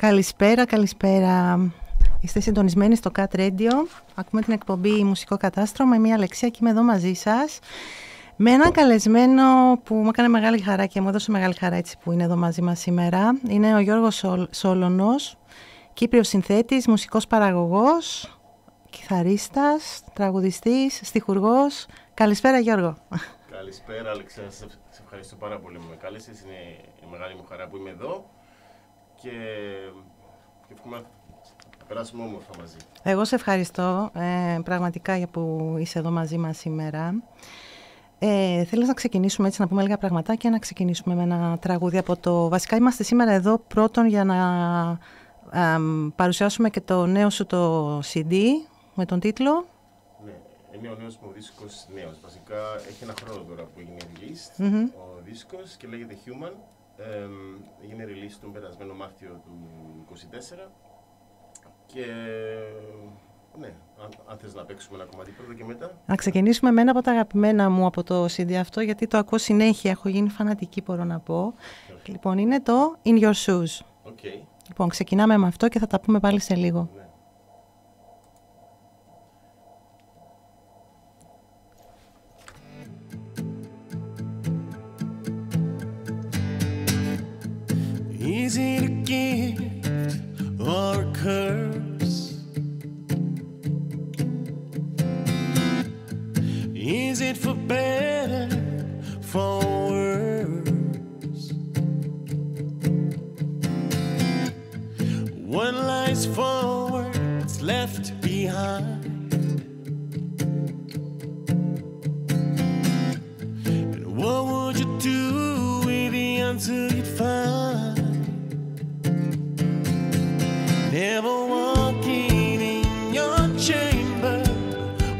Καλησπέρα, καλησπέρα. Είστε συντονισμένοι στο Cat Radio. Ακούμε την εκπομπή Μουσικό Κατάστρωμα. Είμαι η Αλεξία και είμαι εδώ μαζί σας. Με έναν καλεσμένο που μου έκανε μεγάλη χαρά και μου έδωσε μεγάλη χαρά έτσι που είναι εδώ μαζί μας σήμερα. Είναι ο Γιώργος Σόλωνος, Κύπριος συνθέτης, μουσικός παραγωγός, κιθαρίστας, τραγουδιστής, στιχουργός. Καλησπέρα Γιώργο. Καλησπέρα Αλεξία, σε ευχαριστώ πάρα πολύ που με κάλεσες. Είναι η μεγάλη μου χαρά που είμαι εδώ και εύχομαι να περάσουμε όμορφα μαζί. Εγώ σε ευχαριστώ πραγματικά για που είσαι εδώ μαζί μας σήμερα. Θέλεις να ξεκινήσουμε έτσι, να πούμε λίγα πραγματάκια, να ξεκινήσουμε με ένα τραγούδι από το... Βασικά είμαστε σήμερα εδώ πρώτον για να παρουσιάσουμε και το νέο σου το CD με τον τίτλο. Ναι, είναι ο νέος μου δίσκος νέος. Βασικά έχει ένα χρόνο τώρα που έγινε released ο δίσκος και λέγεται Human. Έγινε release τον περασμένο Μάρτιο του 2024 και ναι, αν θες να παίξουμε ένα κομμάτι πρώτα και μετά. Να ξεκινήσουμε με ένα από τα αγαπημένα μου από το CD αυτό, γιατί το ακούω συνέχεια, έχω γίνει φανατική μπορώ να πω. Λοιπόν, είναι το In Your Shoes. Okay. Λοιπόν, ξεκινάμε με αυτό και θα τα πούμε πάλι σε λίγο. Ναι. Is it a gift or a curse? Is it for better, for worse? What lies forward, what's left behind? And what would you do with the answer you'd find? Never walking in your chamber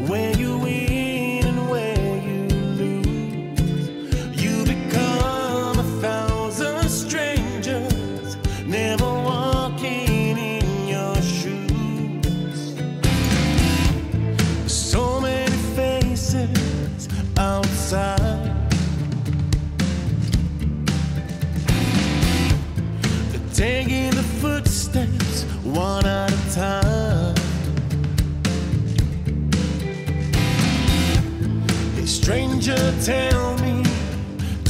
where you win and where you lose. You become 1,000 strangers, never walking in your shoes. So many faces outside, taking the footsteps one at a time. Hey stranger, tell me,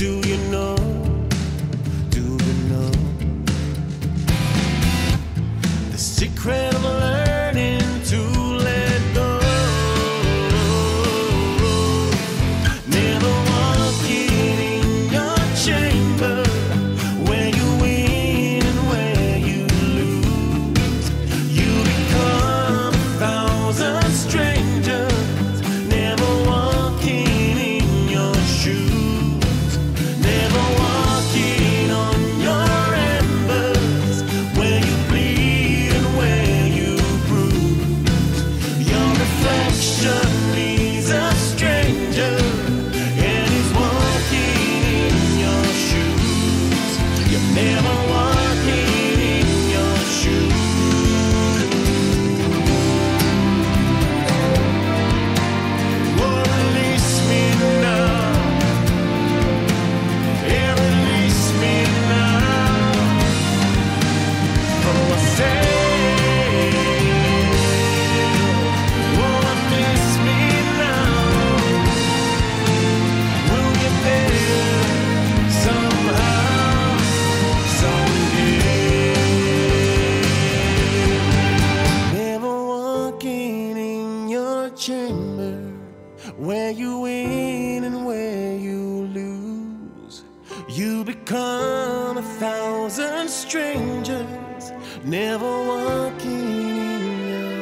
do you know the secret of learning to let go? Never walking in your chamber where you win and where you lose. You become 1,000 strangers, never walking in your shoes. Never walking on your embers where you bleed and where you bruise. Your reflection is a stranger and he's walking in your shoes. You're never walking in your shoes. Oh, release me now. Yeah, release me now from myself. Oh, release me now. We'll get there somehow, someday. Never walking in your chamber where you win and where you lose. You become 1,000 strangers, never walking in your,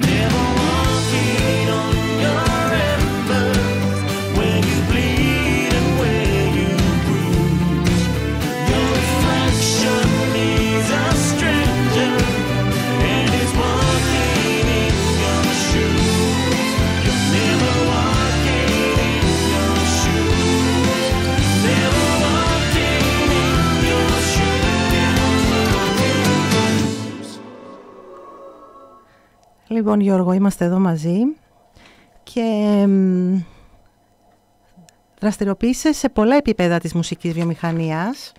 never walking on your embers where you bleed and where you bruise. Your reflection is a stranger and is walking in your shoes. You're never walking in your shoes. Never walking in your shoes. Λοιπόν Γιώργο, είμαστε εδώ μαζί και δραστηριοποιείσαι σε πολλά επίπεδα της μουσικής βιομηχανίας.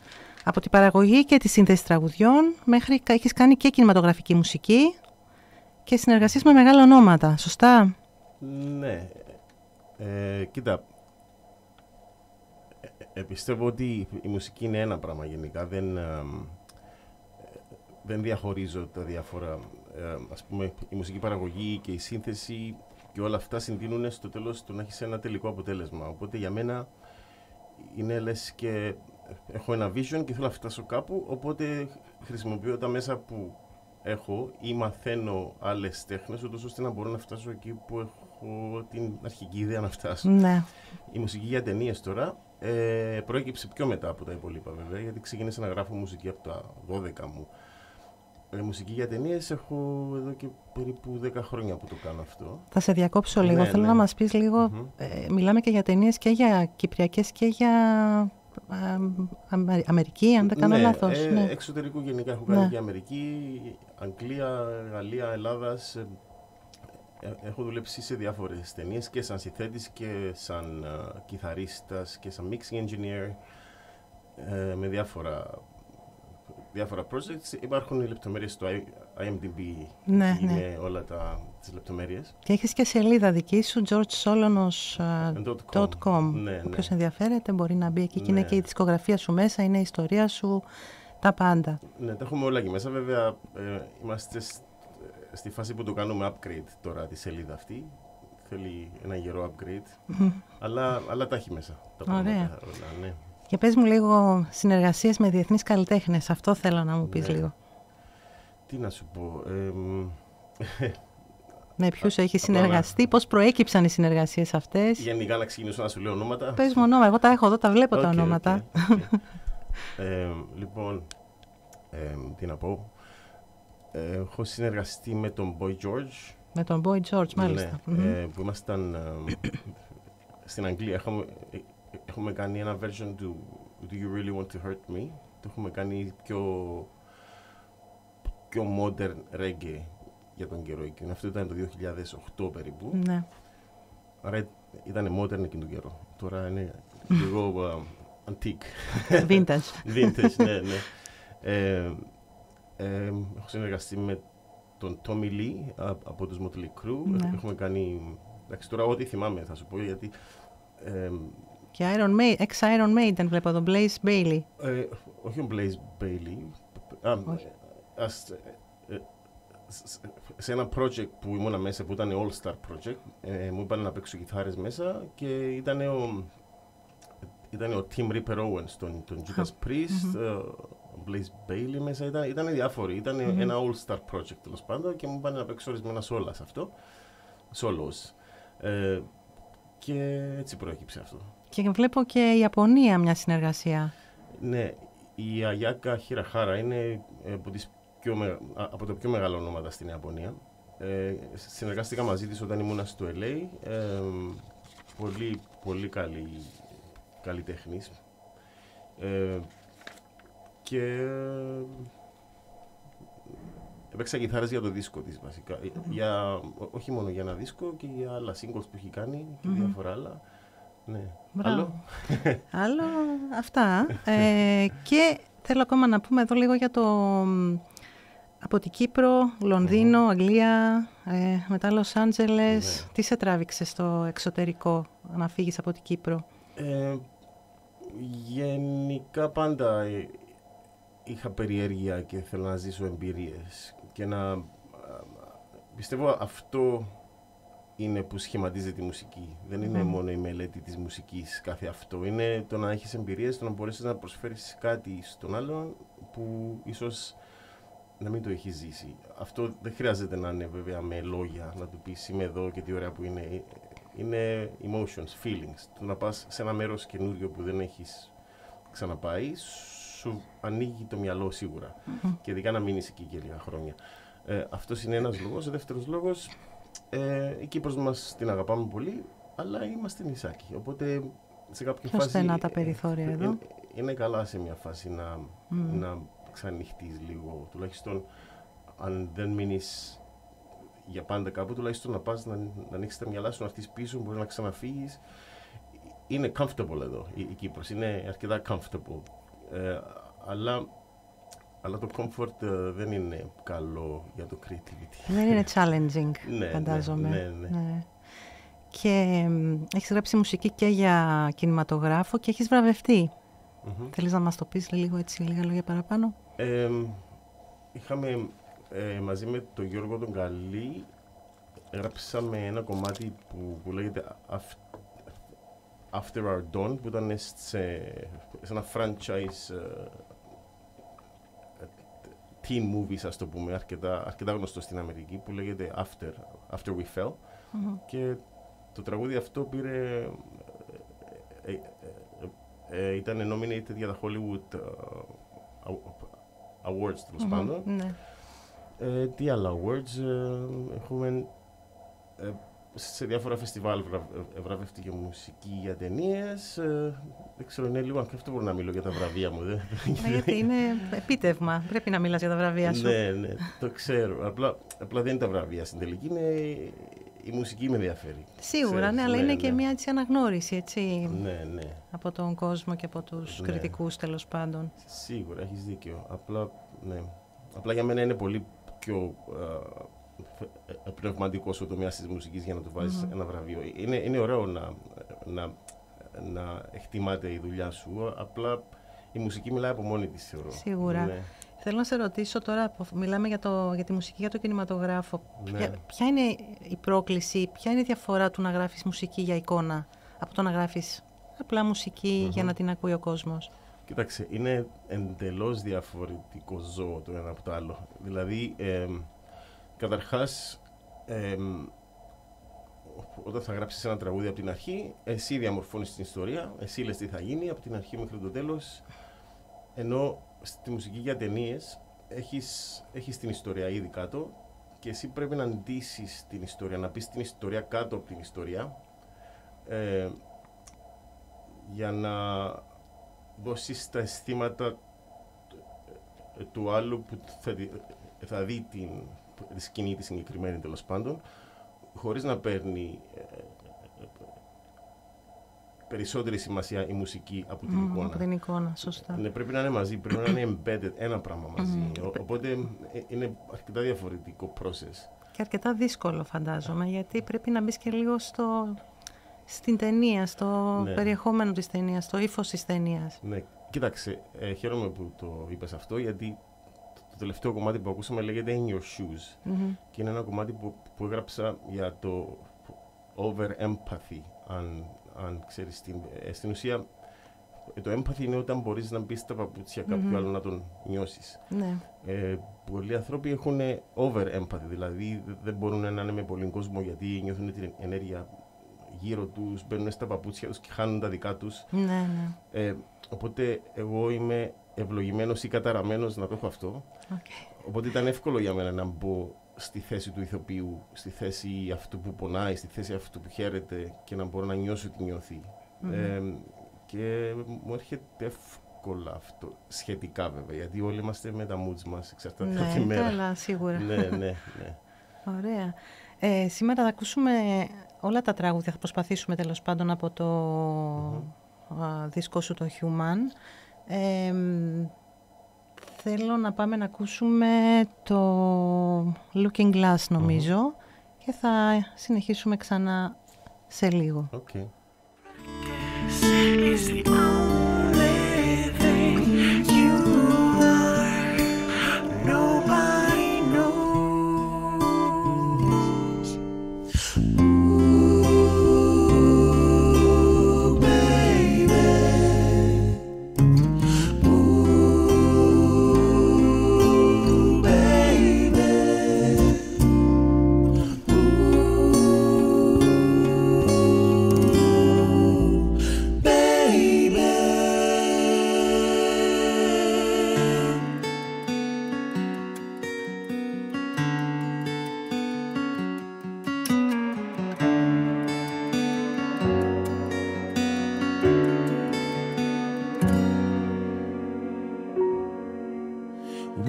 Από την παραγωγή και τη σύνθεση τραγουδιών μέχρι έχεις κάνει και κινηματογραφική μουσική και συνεργασίες με μεγάλα ονόματα, σωστά? Ναι. Κοίτα, πιστεύω ότι η μουσική είναι ένα πράγμα γενικά. Δεν διαχωρίζω τα διάφορα. Ας πούμε, η μουσική παραγωγή και η σύνθεση και όλα αυτά συντείνουν στο τέλος του να έχεις ένα τελικό αποτέλεσμα. Οπότε για μένα είναι λες και έχω ένα vision και θέλω να φτάσω κάπου, οπότε χρησιμοποιώ τα μέσα που έχω ή μαθαίνω άλλες τέχνες, ούτως ώστε να μπορώ να φτάσω εκεί που έχω την αρχική ιδέα να φτάσω. Ναι. Η μουσική για ταινίες τώρα προέκυψε πιο μετά από τα υπόλοιπα βέβαια, γιατί ξεκίνησα να γράφω μουσική από τα 12 μου. Μουσική για ταινίες έχω εδώ και περίπου 10 χρόνια που το κάνω αυτό. Θα σε διακόψω λίγο. Θέλω να μας πεις λίγο, μιλάμε και για ταινίες και για κυπριακές και για Αμερική, αν δεν κάνω λάθος. Εξωτερικού γενικά έχω κάνει και Αμερική, Αγγλία, Γαλλία, Ελλάδας. Έχω δουλέψει σε διάφορες ταινίες και σαν συνθέτης και σαν κιθαρίστας και σαν mixing engineer, με διάφορα projects. Υπάρχουν οι λεπτομέρειες στο IMDb, με όλα τις λεπτομέρειες. Και έχεις και σελίδα δική σου, georgesolonos.com. Όποιος ενδιαφέρεται μπορεί να μπει εκεί και είναι και η δισκογραφία σου μέσα, είναι η ιστορία σου, τα πάντα. Ναι, τα έχουμε όλα εκεί μέσα. Βέβαια, είμαστε στη φάση που το κάνουμε upgrade τώρα τη σελίδα αυτή. Θέλει ένα γερό upgrade, αλλά τα έχει μέσα. Τα πράγματα, όλα, ναι. Και πες μου λίγο συνεργασίες με διεθνείς καλλιτέχνες. Αυτό θέλω να μου πεις λίγο. Τι να σου πω. Με ποιους έχεις συνεργαστεί, πώς προέκυψαν οι συνεργασίες αυτές? Γενικά να ξεκινήσω να σου λέω ονόματα. Πες μου ονόματα, εγώ τα έχω εδώ, τα βλέπω τα ονόματα. Λοιπόν, τι να πω. Έχω συνεργαστεί με τον Boy George. Με τον Boy George, μάλιστα. Που ήμασταν στην Αγγλία. Έχουμε κάνει ένα version του Do You Really Want To Hurt Me. Το έχουμε κάνει πιο modern reggae για τον καιρό εκείνο. Αυτό ήταν το 2008 περίπου. Ναι. Άρα ήταν modern εκείνο τον καιρό. Τώρα είναι λίγο antique. Vintage. Vintage, ναι. Έχω συνεργαστεί με τον Tommy Lee από τους Motley Crue. Ναι. Έχουμε κάνει... Εντάξει, τώρα ό,τι θυμάμαι θα σου πω, γιατί... Και ex-Iron Maiden βλέπω εδώ, Blaze Bayley. Όχι ο Blaze Bayley. Σε ένα project που ήμουνα μέσα, που ήταν All-Star Project, μου είπαν να παίξω κιθάρες μέσα και ήταν ο Tim Ripper Owens, τον Judas Priest, ο Blaze Bayley μέσα, ήταν διάφοροι. Ήταν ένα All-Star Project τέλος πάντων και μου είπαν να παίξω ορισμένα σόλα σε αυτό, solos. Και έτσι προέκυψε αυτό. Και βλέπω και η Ιαπωνία μια συνεργασία. Ναι, η Ayaka Hirahara είναι από τα πιο μεγάλα ονόματα στην Ιαπωνία. Συνεργάστηκα μαζί της όταν ήμουν στο LA. Πολύ, πολύ καλή τέχνης. Και έπαιξα κιθάρες για το δίσκο της βασικά. Όχι μόνο για ένα δίσκο, και για άλλα singles που έχει κάνει και διάφορα άλλα. Ναι. Άλλο αυτά. Και θέλω ακόμα να πούμε εδώ λίγο για από την Κύπρο, Λονδίνο, Αγγλία, μετά Λος Άντζελες. Τι σε τράβηξε στο εξωτερικό να φύγεις από την Κύπρο? Γενικά πάντα είχα περιέργεια και θέλω να ζήσω εμπειρίες και να πιστεύω αυτό είναι που σχηματίζει τη μουσική. Δεν είναι μόνο η μελέτη της μουσικής κάθε αυτό. Είναι το να έχεις εμπειρίες, το να μπορέσεις να προσφέρεις κάτι στον άλλον που ίσως να μην το έχει ζήσει. Αυτό δεν χρειάζεται να είναι βέβαια με λόγια, να του πεις είμαι εδώ και τι ωραία που είναι. Είναι emotions, feelings. Το να πας σε ένα μέρος καινούριο που δεν έχεις ξαναπάει, σου ανοίγει το μυαλό σίγουρα. Και ειδικά να μείνεις εκεί και λίγα χρόνια. Αυτός είναι ένας λόγος. Ο δεύτερος λόγος, η Κύπρος μας την αγαπάμε πολύ, αλλά είμαστε νησάκι. Οπότε σε κάποια φάση. Στενά τα περιθώρια εδώ. Είναι καλά σε μια φάση να ξανοιχτείς λίγο. Τουλάχιστον αν δεν μείνεις για πάντα κάπου, τουλάχιστον να πας να ανοίξεις τα μυαλά σου, να έρθεις πίσω, μπορείς να ξαναφύγεις. Είναι comfortable εδώ η Κύπρος, είναι αρκετά comfortable. αλλά το comfort δεν είναι καλό για το creativity. Δεν είναι challenging, φαντάζομαι. Ναι. Και έχεις γράψει μουσική και για κινηματογράφο και έχεις βραβευτεί. Θέλεις να μας το πεις λίγα λόγια παραπάνω? Είχαμε μαζί με τον Γιώργο τον Καλή, γράψαμε ένα κομμάτι που λέγεται After Our Dawn, που ήταν σε ένα franchise teen movies, ας το πούμε, αρκετά γνωστό στην Αμερική, που λέγεται After We Fell. Και το τραγούδι αυτό ήταν nominated για τα Hollywood Awards, τέλος πάντων. Τι άλλα awards έχουμε? Σε διάφορα φεστιβάλ βραβεύτηκε μουσική για ταινίες. Δεν ξέρω, είναι λίγο αυτό μπορώ να μιλώ για τα βραβεία μου. Γιατί είναι επίτευγμα. Πρέπει να μιλάς για τα βραβεία σου. Ναι, το ξέρω. Απλά δεν είναι τα βραβεία στην τελική. Η μουσική με ενδιαφέρει. Σίγουρα, ναι, αλλά είναι και μια έτσι αναγνώριση, έτσι. Ναι. Από τον κόσμο και από τους κριτικούς, τέλος πάντων. Σίγουρα, έχεις δίκιο. Απλά για μένα είναι πολύ πιο πνευματικός ο τομέας της μουσικής για να του βάζεις ένα βραβείο. Είναι ωραίο να εκτιμάται η δουλειά σου, απλά η μουσική μιλάει από μόνη της, θεωρώ. Σίγουρα. Ναι. Θέλω να σε ρωτήσω τώρα, μιλάμε για τη μουσική, για το κινηματογράφο. Ναι. Ποια είναι η πρόκληση, ποια είναι η διαφορά του να γράφεις μουσική για εικόνα από το να γράφεις απλά μουσική για να την ακούει ο κόσμος? Κοίταξε, είναι εντελώς διαφορετικό ζώο το ένα από το άλλο. Δηλαδή, καταρχάς, όταν θα γράψεις ένα τραγούδι από την αρχή, εσύ διαμορφώνεις την ιστορία, εσύ λες τι θα γίνει από την αρχή μέχρι το τέλος, ενώ στη μουσική για ταινίες έχεις την ιστορία ήδη κάτω και εσύ πρέπει να ντύσεις την ιστορία, να πεις την ιστορία κάτω από την ιστορία, για να δώσεις τα αισθήματα του άλλου που θα δει τη σκηνή τη συγκεκριμένη, τέλος πάντων, χωρίς να παίρνει περισσότερη σημασία η μουσική από την εικόνα. Από την εικόνα, σωστά. Ναι, πρέπει να είναι μαζί, πρέπει να είναι embedded ένα πράγμα μαζί. Οπότε είναι αρκετά διαφορετικό process. Και αρκετά δύσκολο, φαντάζομαι, γιατί πρέπει να μπεις και λίγο στην ταινία, στο περιεχόμενο της ταινίας, στο ύφος της ταινίας. Ναι, κοίταξε, χαίρομαι που το είπες αυτό, γιατί το τελευταίο κομμάτι που ακούσαμε λέγεται In Your Shoes και είναι ένα κομμάτι που έγραψα για το over-empathy, αν ξέρεις. Στην ουσία, το empathy είναι όταν μπορείς να μπεις στα παπούτσια κάποιου άλλου να τον νιώσεις. Ναι. Πολλοί άνθρωποι έχουν over-empathy, δηλαδή δεν μπορούν να είναι με πολύ κόσμο γιατί νιώθουν την ενέργεια γύρω τους, μπαίνουν στα παπούτσια τους και χάνουν τα δικά τους. Ναι. Οπότε εγώ είμαι ευλογημένος ή καταραμένος να το έχω αυτό. Οπότε ήταν εύκολο για μένα να μπω στη θέση του ηθοποιού, στη θέση αυτού που πονάει, στη θέση αυτού που χαίρεται και να μπορώ να νιώσω τι νιώθει. Και μου έρχεται εύκολα αυτό, σχετικά βέβαια, γιατί όλοι είμαστε με τα moods μας, εξαρτάται από τη μέρα. Καλά, σίγουρα. Ναι. Ωραία. Σήμερα θα ακούσουμε όλα τα τραγούδια, θα προσπαθήσουμε τέλος πάντων από το δίσκο σου, το Human. Θέλω να πάμε να ακούσουμε το Looking Glass, νομίζω, και θα συνεχίσουμε ξανά σε λίγο. Okay.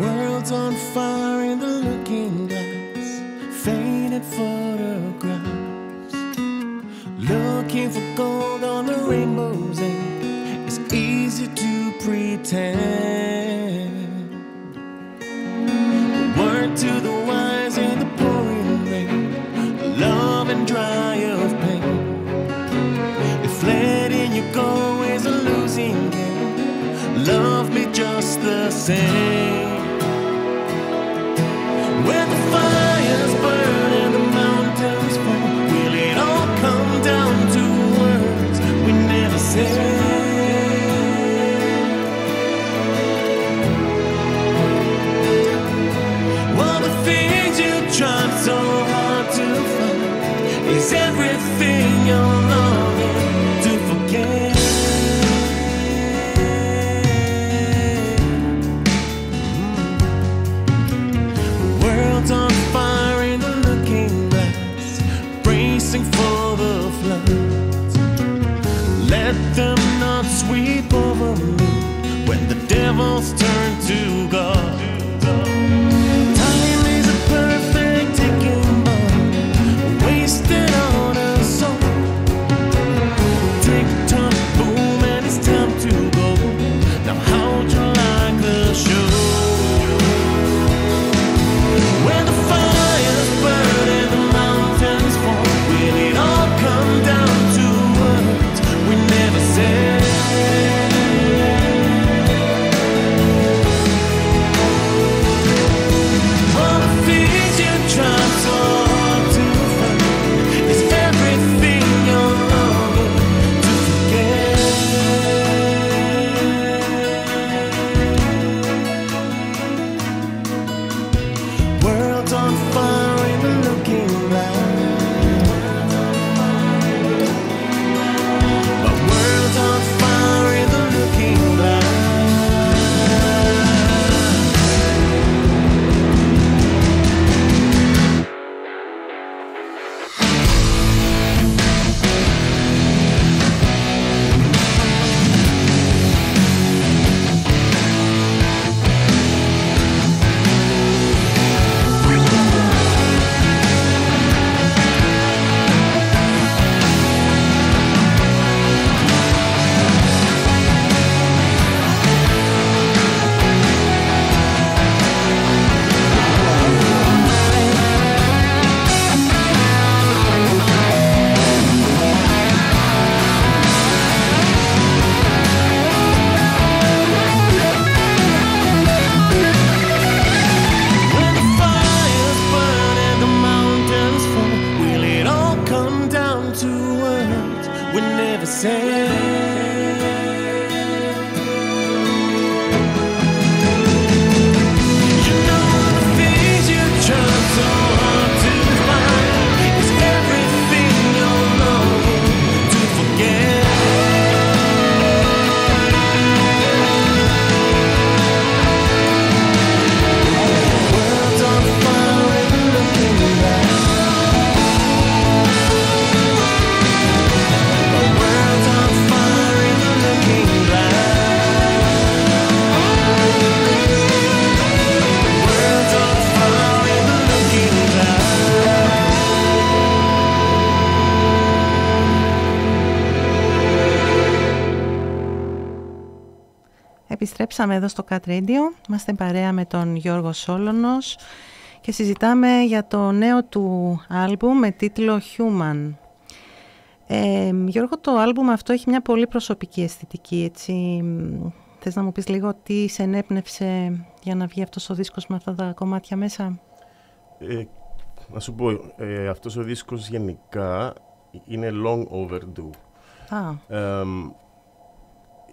World's on fire in the looking glass, faded photographs, looking for gold on the rainbow's end. It's easy to pretend. to the wise in the pouring rain, love and dry of pain. If letting you go is a losing game, love me just the same. When the fires burn and the mountains fall, will it all come down to words we never said? Tried so hard to find is everything you're longing to forget. The world's on fire in the looking glass, bracing for the floods. Let them not sweep over me when the devils turn to God. Επιστρέψαμε εδώ στο Cat Radio, είμαστε παρέα με τον Γιώργο Σόλωνος και συζητάμε για το νέο του άλμπουμ με τίτλο Human. Γιώργο, το άλμπουμ αυτό έχει μια πολύ προσωπική αισθητική, έτσι. Θες να μου πεις λίγο τι σε ενέπνευσε για να βγει αυτός ο δίσκος με αυτά τα κομμάτια μέσα? Να σου πω, αυτός ο δίσκος γενικά είναι long overdue.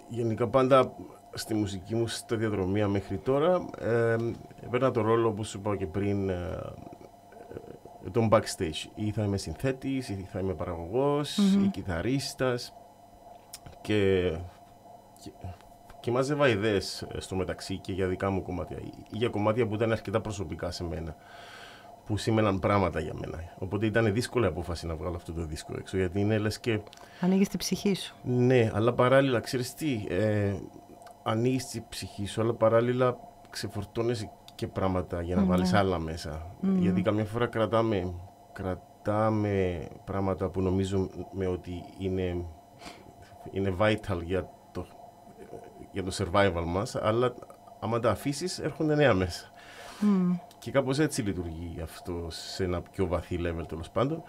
Γενικά πάντα στη μουσική μου σταδιοδρομία μέχρι τώρα έπαιρνα το ρόλο, όπως σου είπα και πριν, τον backstage. Ή θα είμαι συνθέτης, ή θα είμαι παραγωγός, ή κιθαρίστας και μάζευα ιδέες στο μεταξύ και για δικά μου κομμάτια ή για κομμάτια που ήταν αρκετά προσωπικά σε μένα, που σήμαιναν πράγματα για μένα. Οπότε ήταν δύσκολη απόφαση να βγάλω αυτό το δίσκο έξω, γιατί είναι λες και... Ανοίγεις τη ψυχή σου. Ναι, αλλά παράλληλα, ξέρεις τι, ανοίγεις τη ψυχή σου, αλλά παράλληλα ξεφορτώνεσαι και πράγματα για να βάλεις άλλα μέσα. Γιατί καμιά φορά κρατάμε πράγματα που νομίζουμε ότι είναι vital για το survival μας, αλλά άμα τα αφήσεις έρχονται νέα μέσα. Και κάπως έτσι λειτουργεί αυτό σε ένα πιο βαθύ level, τέλος πάντων.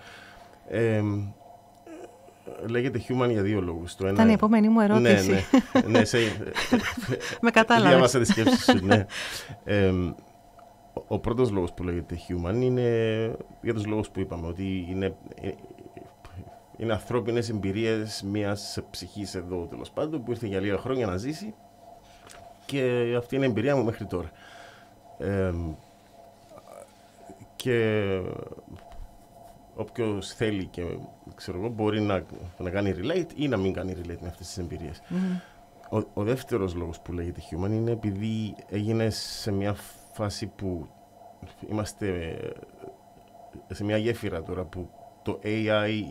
Λέγεται Human για δύο λόγους. Ήταν η επόμενη μου ερώτηση. Ναι, με κατάλαβες. Διάβασα τη σκέψη σου, ναι. Ο πρώτος λόγος που λέγεται Human είναι για τους λόγους που είπαμε, ότι είναι ανθρώπινες εμπειρίες μιας ψυχής εδώ, τέλος πάντων, που ήρθε για λίγα χρόνια να ζήσει, και αυτή είναι η εμπειρία μου μέχρι τώρα. Και όποιος θέλει και ξέρω εγώ, μπορεί να κάνει relate ή να μην κάνει relate με αυτές τις εμπειρίες. Ο δεύτερος λόγος που λέγεται Human είναι επειδή έγινε σε μια φάση που είμαστε σε μια γέφυρα τώρα, που το AI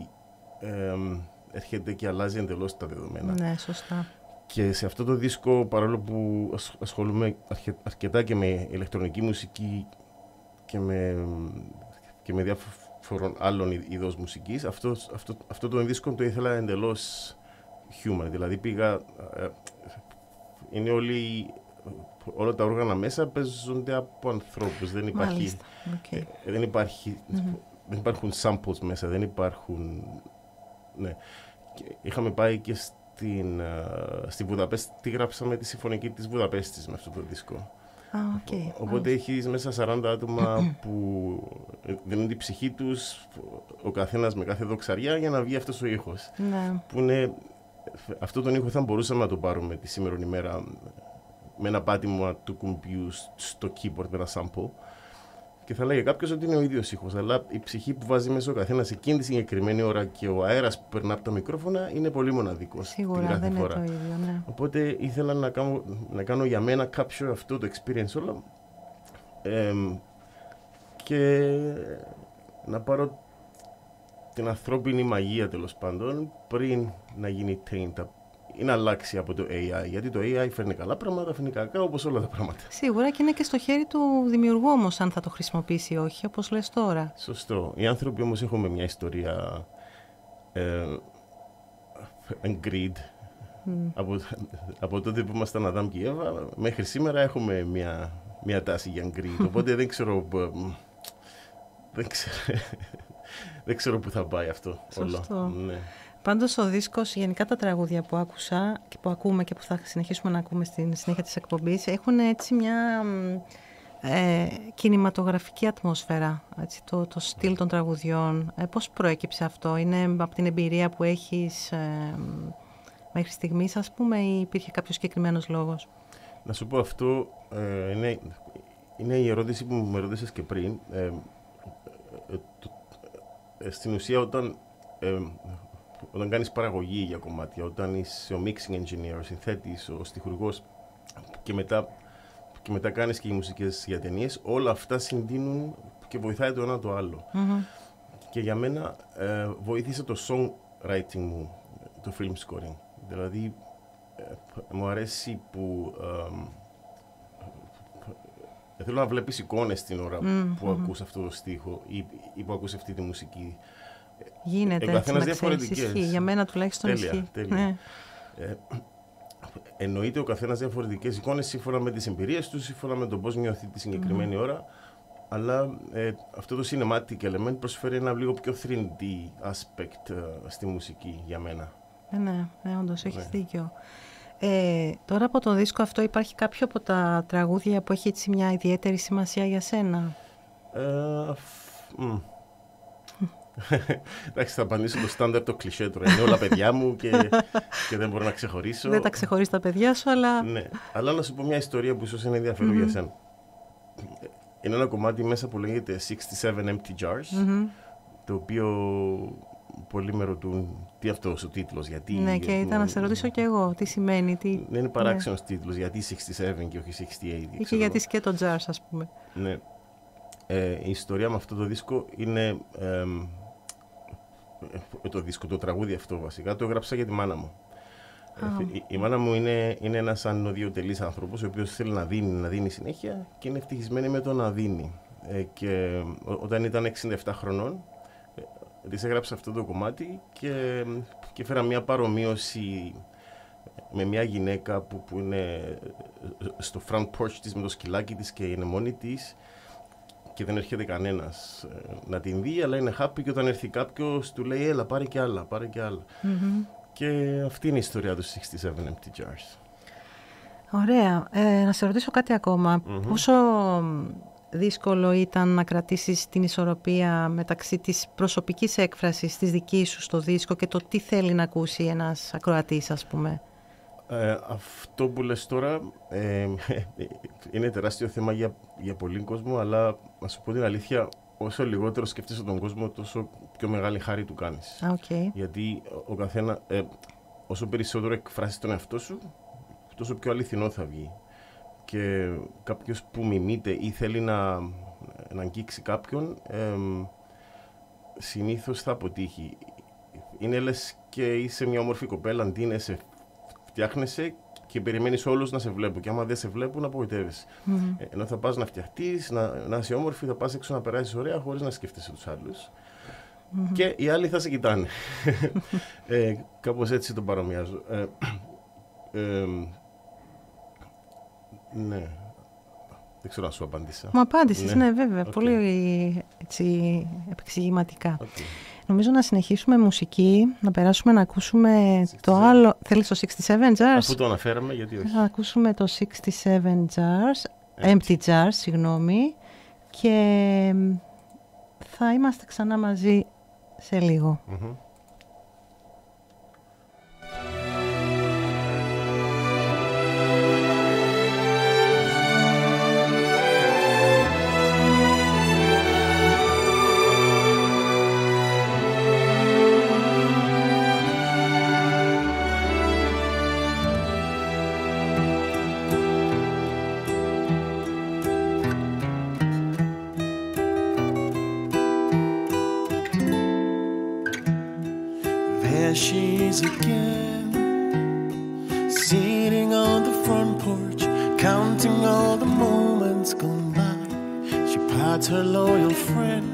έρχεται και αλλάζει εντελώς τα δεδομένα. Ναι, σωστά. Και σε αυτό το δίσκο, παρόλο που ασχολούμαι αρκετά και με ηλεκτρονική μουσική και με διάφορων άλλων είδος μουσικής, αυτό το δίσκο το ήθελα εντελώς human. Δηλαδή πήγα, είναι όλα τα όργανα μέσα παίζονται από ανθρώπους. Δεν υπάρχει, okay. Δεν υπάρχουν samples μέσα, δεν υπάρχουν. Ναι. Είχαμε πάει και στη Βουδαπέστη, γράψαμε τη συμφωνική της Βουδαπέστης με αυτό το δίσκο. Okay. Οπότε έχεις μέσα 40 άτομα που δίνουν την ψυχή τους, ο καθένας με κάθε δοξαριά, για να βγει αυτός ο ήχος. Που είναι, αυτό τον ήχο θα μπορούσαμε να το πάρουμε τη σήμερον ημέρα με ένα πάτημα του κουμπιού στο keyboard με ένα sample, και θα λέγει κάποιος ότι είναι ο ίδιος ήχος, αλλά η ψυχή που βάζει μέσα ο καθένας εκείνη τη συγκεκριμένη ώρα και ο αέρας που περνά από τα μικρόφωνα είναι πολύ μοναδικός. Σίγουρα δεν είναι το ίδιο, ναι. Οπότε ήθελα να κάνω για μένα capture αυτό το experience όλο, και να πάρω την ανθρώπινη μαγεία, τέλος πάντων, πριν να γίνει taint ή να αλλάξει από το AI. Γιατί το AI φέρνει καλά πράγματα, φέρνει κακά, όπως όλα τα πράγματα. Σίγουρα, και είναι και στο χέρι του δημιουργού όμως, αν θα το χρησιμοποιήσει ή όχι, όπως λες τώρα. Σωστό. Οι άνθρωποι όμως έχουμε μια ιστορία greed. Από τότε που ήμασταν Αδάμ και Εύα μέχρι σήμερα έχουμε μια τάση για greed. Οπότε δεν ξέρω πού θα πάει αυτό όλο. Ναι. Πάντως ο δίσκος, γενικά τα τραγούδια που άκουσα και που ακούμε και που θα συνεχίσουμε να ακούμε στην συνέχεια της εκπομπής, έχουν έτσι μια κινηματογραφική ατμόσφαιρα, έτσι, το στυλ των τραγουδιών. Πώς προέκυψε αυτό? Είναι από την εμπειρία που έχεις μέχρι στιγμής, ας πούμε, ή υπήρχε κάποιος συγκεκριμένος λόγος? Να σου πω, αυτό είναι η ερώτηση που με ρώτησες και πριν. Στην ουσία, όταν κάνεις παραγωγή για κομμάτια, όταν είσαι ο mixing engineer, ο συνθέτης, ο στιχουργός, και μετά κάνεις και οι μουσικές για ταινίες, όλα αυτά συντείνουν και βοηθάει το ένα το άλλο. Και για μένα βοήθησε το songwriting μου, το film scoring. Δηλαδή, μου αρέσει που θέλω να βλέπεις εικόνες την ώρα που ακούς αυτό το στίχο ή που ακούς αυτή τη μουσική. Γίνεται έτσι, να ξέρεις, ισχύει. Για μένα τουλάχιστον ισχύει. Τέλεια. Ναι. Εννοείται ο καθένας διαφορετικές εικόνες σύμφωνα με τις εμπειρίες του, σύμφωνα με το πώς νιώθει τη συγκεκριμένη ώρα, αλλά αυτό το cinematic element προσφέρει ένα λίγο πιο 3D aspect στη μουσική για μένα. Ναι, όντως έχεις δίκιο. Τώρα από το δίσκο αυτό υπάρχει κάποιο από τα τραγούδια που έχει έτσι μια ιδιαίτερη σημασία για σένα? Εντάξει, θα απαντήσω το στάνταρ, το κλισέ τώρα. Είναι όλα παιδιά μου και δεν μπορώ να ξεχωρίσω. Δεν τα ξεχωρίσεις τα παιδιά σου, αλλά... Ναι, αλλά να σου πω μια ιστορία που ίσως είναι ενδιαφέρον για σένα. Είναι ένα κομμάτι μέσα που λέγεται 67 Empty Jars, το οποίο πολλοί με ρωτούν τι αυτός ο τίτλος, γιατί... Ναι, και ήταν να σε ρωτήσω και εγώ, τι σημαίνει, τι... Δεν είναι παράξενος τίτλος, γιατί 67 και όχι 68. Ή και γιατί σκέτο Jars, ας πούμε. Ναι. Η ιστορία με αυτό το δίσκο είναι... το τραγούδι αυτό βασικά το έγραψα για τη μάνα μου. Η μάνα μου είναι ένας ανωδιοτελής άνθρωπος, ο οποίος θέλει να δίνει συνέχεια και είναι ευτυχισμένη με το να δίνει. Και όταν ήταν 67 χρονών, της έγραψα αυτό το κομμάτι και φέρα μια παρομοίωση με μια γυναίκα που είναι στο front porch της με το σκυλάκι της και είναι μόνη της, και δεν έρχεται κανένας να την δει, αλλά είναι happy, και όταν έρθει κάποιος του λέει έλα πάρε και άλλα, πάρε και άλλα. Και αυτή είναι η ιστορία του 67 Empty Jars. Ωραία. Να σε ρωτήσω κάτι ακόμα. Πόσο δύσκολο ήταν να κρατήσεις την ισορροπία μεταξύ της προσωπικής έκφρασης της δικής σου στο δίσκο και το τι θέλει να ακούσει ένας ακροατής, ας πούμε? Αυτό που λες τώρα είναι τεράστιο θέμα για πολλοί κόσμο, αλλά να σου πω την αλήθεια, όσο λιγότερο σκέφτεσαι τον κόσμο, τόσο πιο μεγάλη χάρη του κάνεις. Γιατί ο καθένα, όσο περισσότερο εκφράσεις τον εαυτό σου, τόσο πιο αληθινό θα βγει. Και κάποιος που μιμείται ή θέλει να αγγίξει κάποιον, συνήθως θα αποτύχει. Είναι λες και είσαι μια όμορφη κοπέλα, αντίνεσαι, φτιάχνεσαι και περιμένεις όλους να σε βλέπουν. Και άμα δεν σε βλέπουν, απογοητεύεσαι. Ενώ θα πας να φτιαχτείς, να είσαι όμορφη, θα πας έξω να περάσεις ωραία, χωρίς να σκέφτεσαι τους άλλους. Και οι άλλοι θα σε κοιτάνε. Κάπως έτσι το παρομοιάζω. Ναι. Δεν ξέρω αν σου απάντησα. Μου απάντησες, ναι, βέβαια. Πολύ έτσι, επεξηγηματικά. Νομίζω να συνεχίσουμε μουσική, να περάσουμε να ακούσουμε το άλλο. Θέλεις το 67 Jars? Αφού το αναφέραμε, γιατί όχι. Να ακούσουμε το 67 Jars, Empty Jars, συγγνώμη. Και θα είμαστε ξανά μαζί σε λίγο. She's again, sitting on the front porch, counting all the moments gone by. She pats her loyal friend,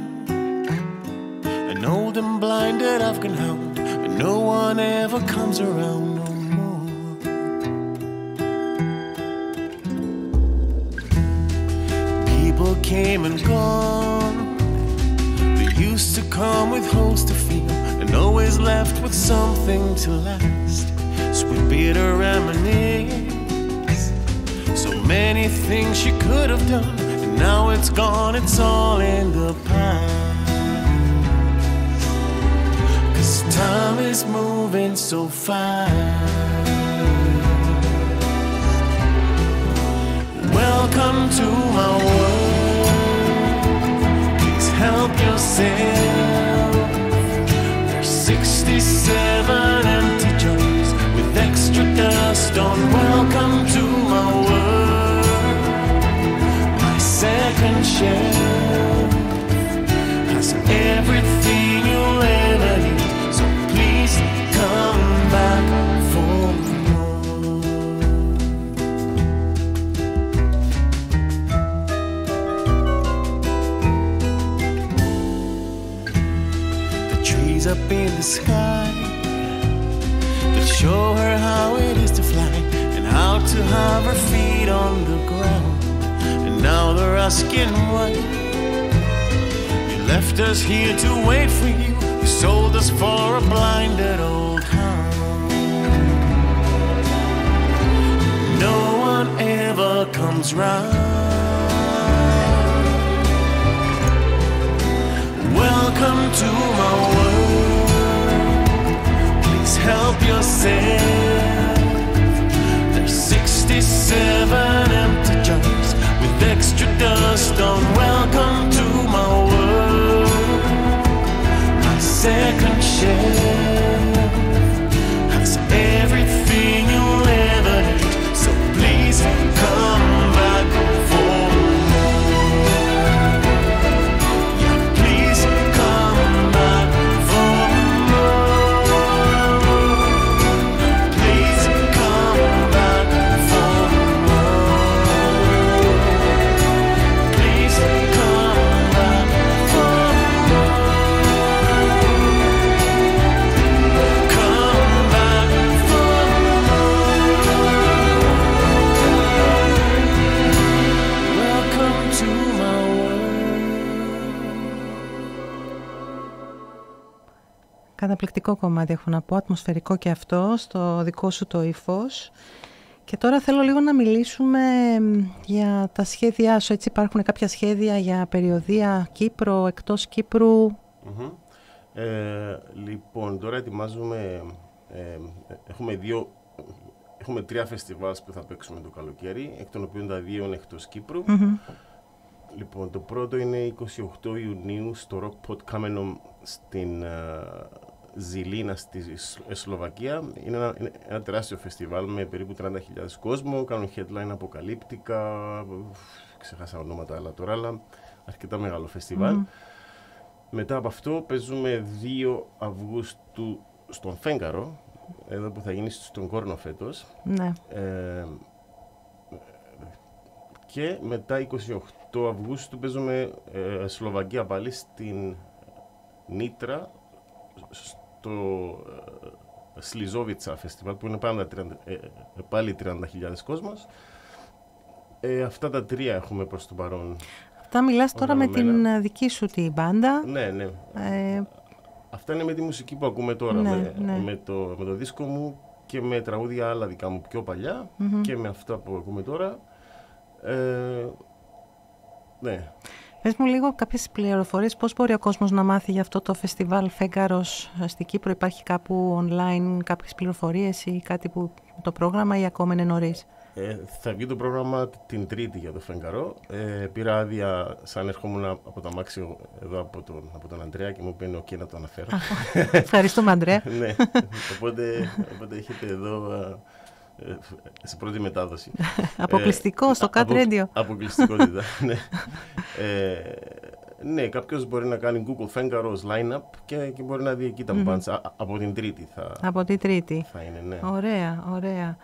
an old and blinded Afghan hound, and no one ever comes around no more. People came and gone, they used to come with holes to fill, and always left with something to last. Sweet, bitter reminisce. So many things she could have done, and now it's gone, it's all in the past. 'Cause time is moving so fast. Welcome to my world, please help yourself. 67 empty jars with extra dust on. Welcome to my world. My second shelf has everything you'll ever need, so please come back for more. The trees up in the sky that show her how it is to fly, and how to have her feet on the ground. And now they're asking why you left us here to wait for you. You sold us for a blinded old hound. No one ever comes round. Welcome to my world, please help yourself. There's 67 empty jars with extra dust on. Welcome to my world. My second shelf has everything you'll ever need, so please come back for Καταπληκτικό κομμάτι έχω να πω, ατμοσφαιρικό και αυτό, στο δικό σου το ύφος. Και τώρα θέλω λίγο να μιλήσουμε για τα σχέδιά σου. Έτσι, υπάρχουν κάποια σχέδια για περιοδεία Κύπρο, εκτός Κύπρου? Λοιπόν, τώρα ετοιμάζουμε, έχουμε 3 φεστιβάλ που θα παίξουμε το καλοκαίρι, εκ των οποίων τα 2 είναι εκτός Κύπρου. Λοιπόν, το πρώτο είναι 28 Ιουνίου στο Rock Pot Kamenom στην Ζιλίνα στη Σλοβακία. Είναι ένα τεράστιο φεστιβάλ με περίπου 30.000 κόσμο. Κάνουν headline αποκαλύπτικα, ξεχάσα ονόματα άλλα τώρα, αλλά αρκετά μεγάλο φεστιβάλ. Μετά από αυτό παίζουμε 2 Αυγούστου στον Φέγγαρο, εδώ που θα γίνει στον Κόρνο φέτος. Ναι. Και μετά 28 Αυγούστου παίζουμε Σλοβακία πάλι στην Νίτρα, στο Σλιζόβιτσα φεστιβάλ που είναι πάλι 30.000 κόσμος. Αυτά τα 3 έχουμε προς το παρόν. Αυτά μιλάς τώρα με την δική σου την μπάντα. Ναι, ναι. Αυτά είναι με τη μουσική που ακούμε τώρα, με το δίσκο μου και με τραγούδια άλλα δικά μου πιο παλιά και με αυτά που ακούμε τώρα. Ναι. Πες μου λίγο κάποιες πληροφορίες, πώς μπορεί ο κόσμος να μάθει για αυτό το φεστιβάλ Φέγγαρος στην Κύπρο? Υπάρχει κάπου online κάποιες πληροφορίες ή κάτι που το πρόγραμμα, ή ακόμα είναι νωρίς? Θα βγει το πρόγραμμα την Τρίτη για το Φέγγαρο. Πήρα άδεια σαν ερχόμουν από το αμάξι εδώ από τον Αντρέα και μου είπε OK να το αναφέρω. Ευχαριστούμε, Αντρέα. Ναι, οπότε έχετε εδώ σε πρώτη μετάδοση. Αποκλειστικό στο Cat Radio. Αποκλειστικότητα, ναι. Ναι, κάποιος μπορεί να κάνει Google Φέγγαρος line-up και μπορεί να δει εκεί τα bands. Από την Τρίτη από την Τρίτη θα είναι, ναι. Ωραία, ωραία.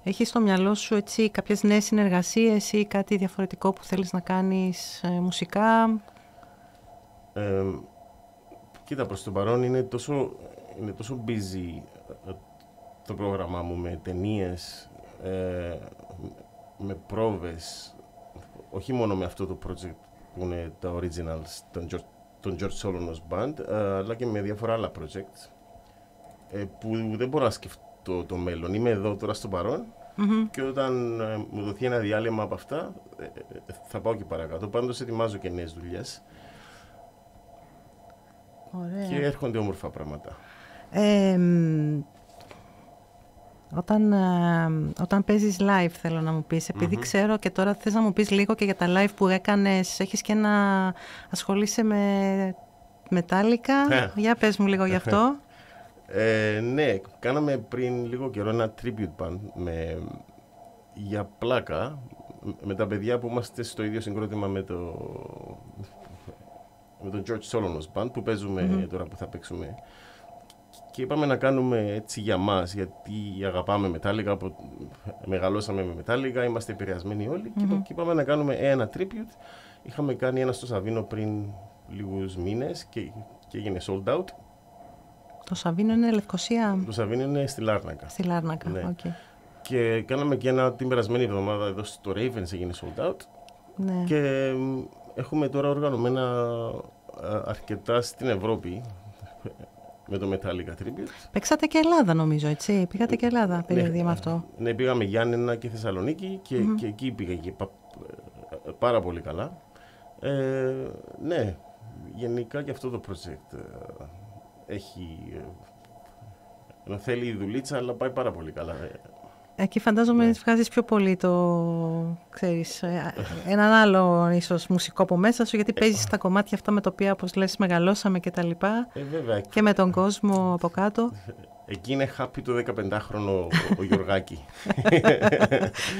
Έχεις στο μυαλό σου έτσι κάποιες νέες συνεργασίες ή κάτι διαφορετικό που θέλεις να κάνεις μουσικά? Κοίτα, προς το παρόν είναι τόσο busy το πρόγραμμά μου με ταινίες, με πρόβες, όχι μόνο με αυτό το project που είναι τα originals των George Solonos Band, αλλά και με διάφορα άλλα projects που δεν μπορώ να σκεφτώ το μέλλον. Είμαι εδώ τώρα στο παρόν και όταν μου δοθεί ένα διάλειμμα από αυτά θα πάω και παρακάτω. Πάντως ετοιμάζω και νέες δουλειές. Ωραία. Και έρχονται όμορφα πράγματα. Όταν παίζεις live, θέλω να μου πεις, επειδή ξέρω και τώρα θες να μου πεις λίγο και για τα live που έκανες, έχεις και ασχολείσαι με Metallica. Για πες μου λίγο γι' αυτό. Ναι, κάναμε πριν λίγο καιρό ένα tribute band για πλάκα με τα παιδιά που είμαστε στο ίδιο συγκρότημα με τον George Solonos Band που παίζουμε τώρα που θα παίξουμε. Και είπαμε να κάνουμε έτσι για μας, γιατί αγαπάμε Metallica, μεγαλώσαμε με Metallica, είμαστε επηρεασμένοι όλοι και είπαμε να κάνουμε ένα tribute. Είχαμε κάνει ένα στο Σαββίνο πριν λίγους μήνες και έγινε sold out. Το Σαββίνο είναι Λευκοσία? Το Σαββίνο είναι στη Λάρνακα. Στη Λάρνακα, ναι. Okay. Και κάναμε και ένα την περασμένη εβδομάδα εδώ στο Ravens, έγινε sold out. Ναι. Και έχουμε τώρα οργανωμένα αρκετά στην Ευρώπη με το Metallica Tribute. Παίξατε και Ελλάδα νομίζω, έτσι? Πήγατε και Ελλάδα περιοδία με αυτό? Ναι, πήγαμε Γιάννενα και Θεσσαλονίκη και εκεί πήγα και πάρα πολύ καλά. Ναι, γενικά και αυτό το project θέλει δουλίτσα, αλλά πάει πάρα πολύ καλά. Εκεί φαντάζομαι βγάζεις πιο πολύ έναν άλλο ίσως μουσικό από μέσα σου, γιατί παίζεις τα κομμάτια αυτά με τα οποία, όπως λες, μεγαλώσαμε και τα λοιπά. Βέβαια. Και με τον κόσμο από κάτω. Εκεί είναι happy το 15χρονο ο Γιωργάκη.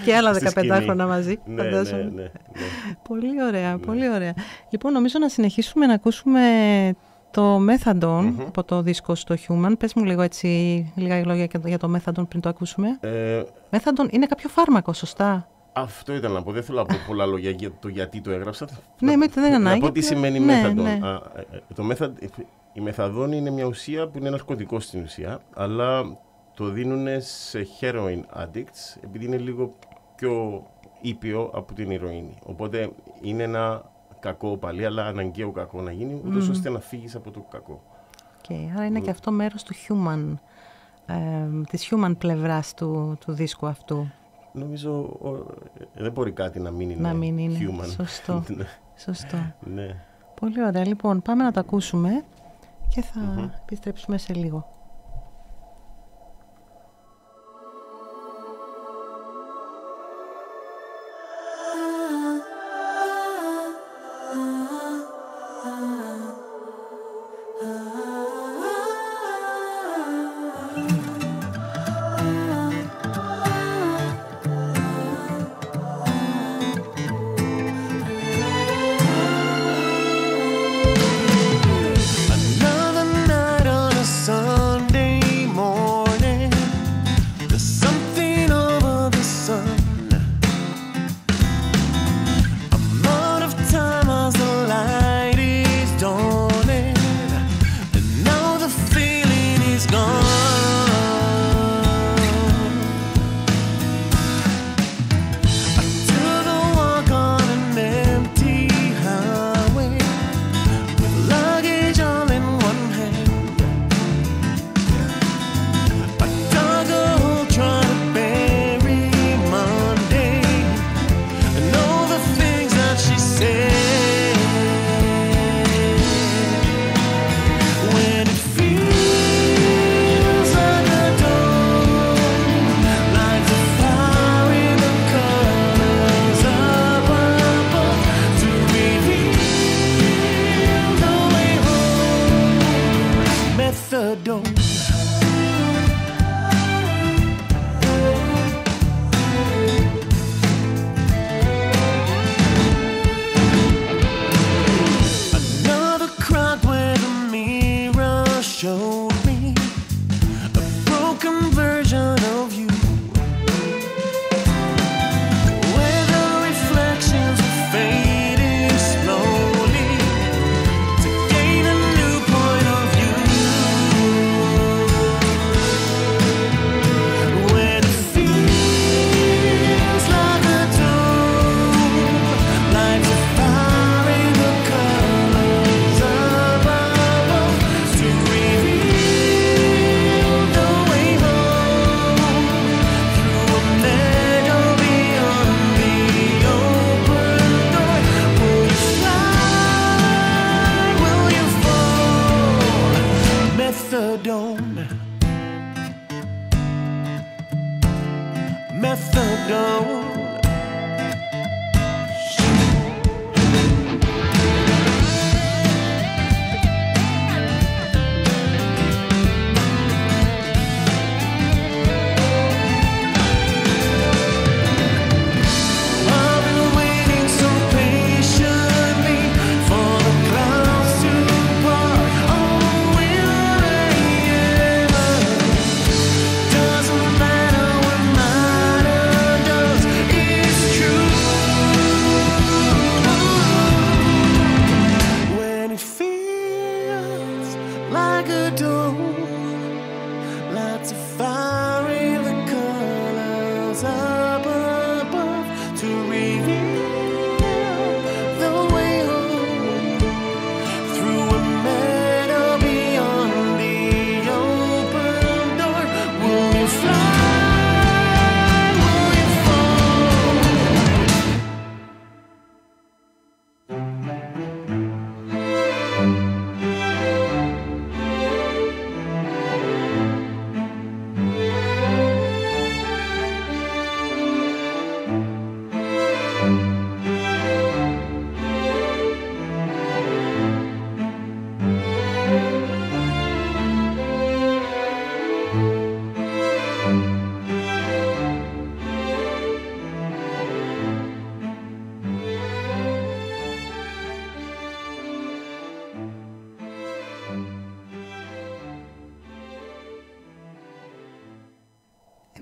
Και άλλα 15χρονα μαζί, φαντάζομαι. Ναι. Πολύ ωραία, πολύ ωραία. Λοιπόν, νομίζω να συνεχίσουμε να ακούσουμε το Methadone από το δίσκο στο Human. Πες μου λίγο έτσι, λίγα λόγια για το Methadone πριν το ακούσουμε. Methadone είναι κάποιο φάρμακο, σωστά? Αυτό ήταν να πω. Δεν θέλω να πω πολλά λόγια για το γιατί το έγραψα. Ναι, δεν είναι ανάγκη. Να πω τι σημαίνει Methadone. Η μεθαδόνη είναι μια ουσία που είναι ναρκωτικό στην ουσία, αλλά το δίνουν σε heroin addicts επειδή είναι λίγο πιο ήπιο από την ηρωίνη. Οπότε είναι ένα κακό πάλι, αλλά αναγκαίο κακό να γίνει, ούτως ώστε να φύγεις από το κακό. Άρα είναι και αυτό μέρος του human, της human πλευράς του δίσκου αυτού. Νομίζω δεν μπορεί κάτι να μην είναι human. Σωστό. Ναι. Πολύ ωραία. Λοιπόν, πάμε να το ακούσουμε και θα επιστρέψουμε σε λίγο.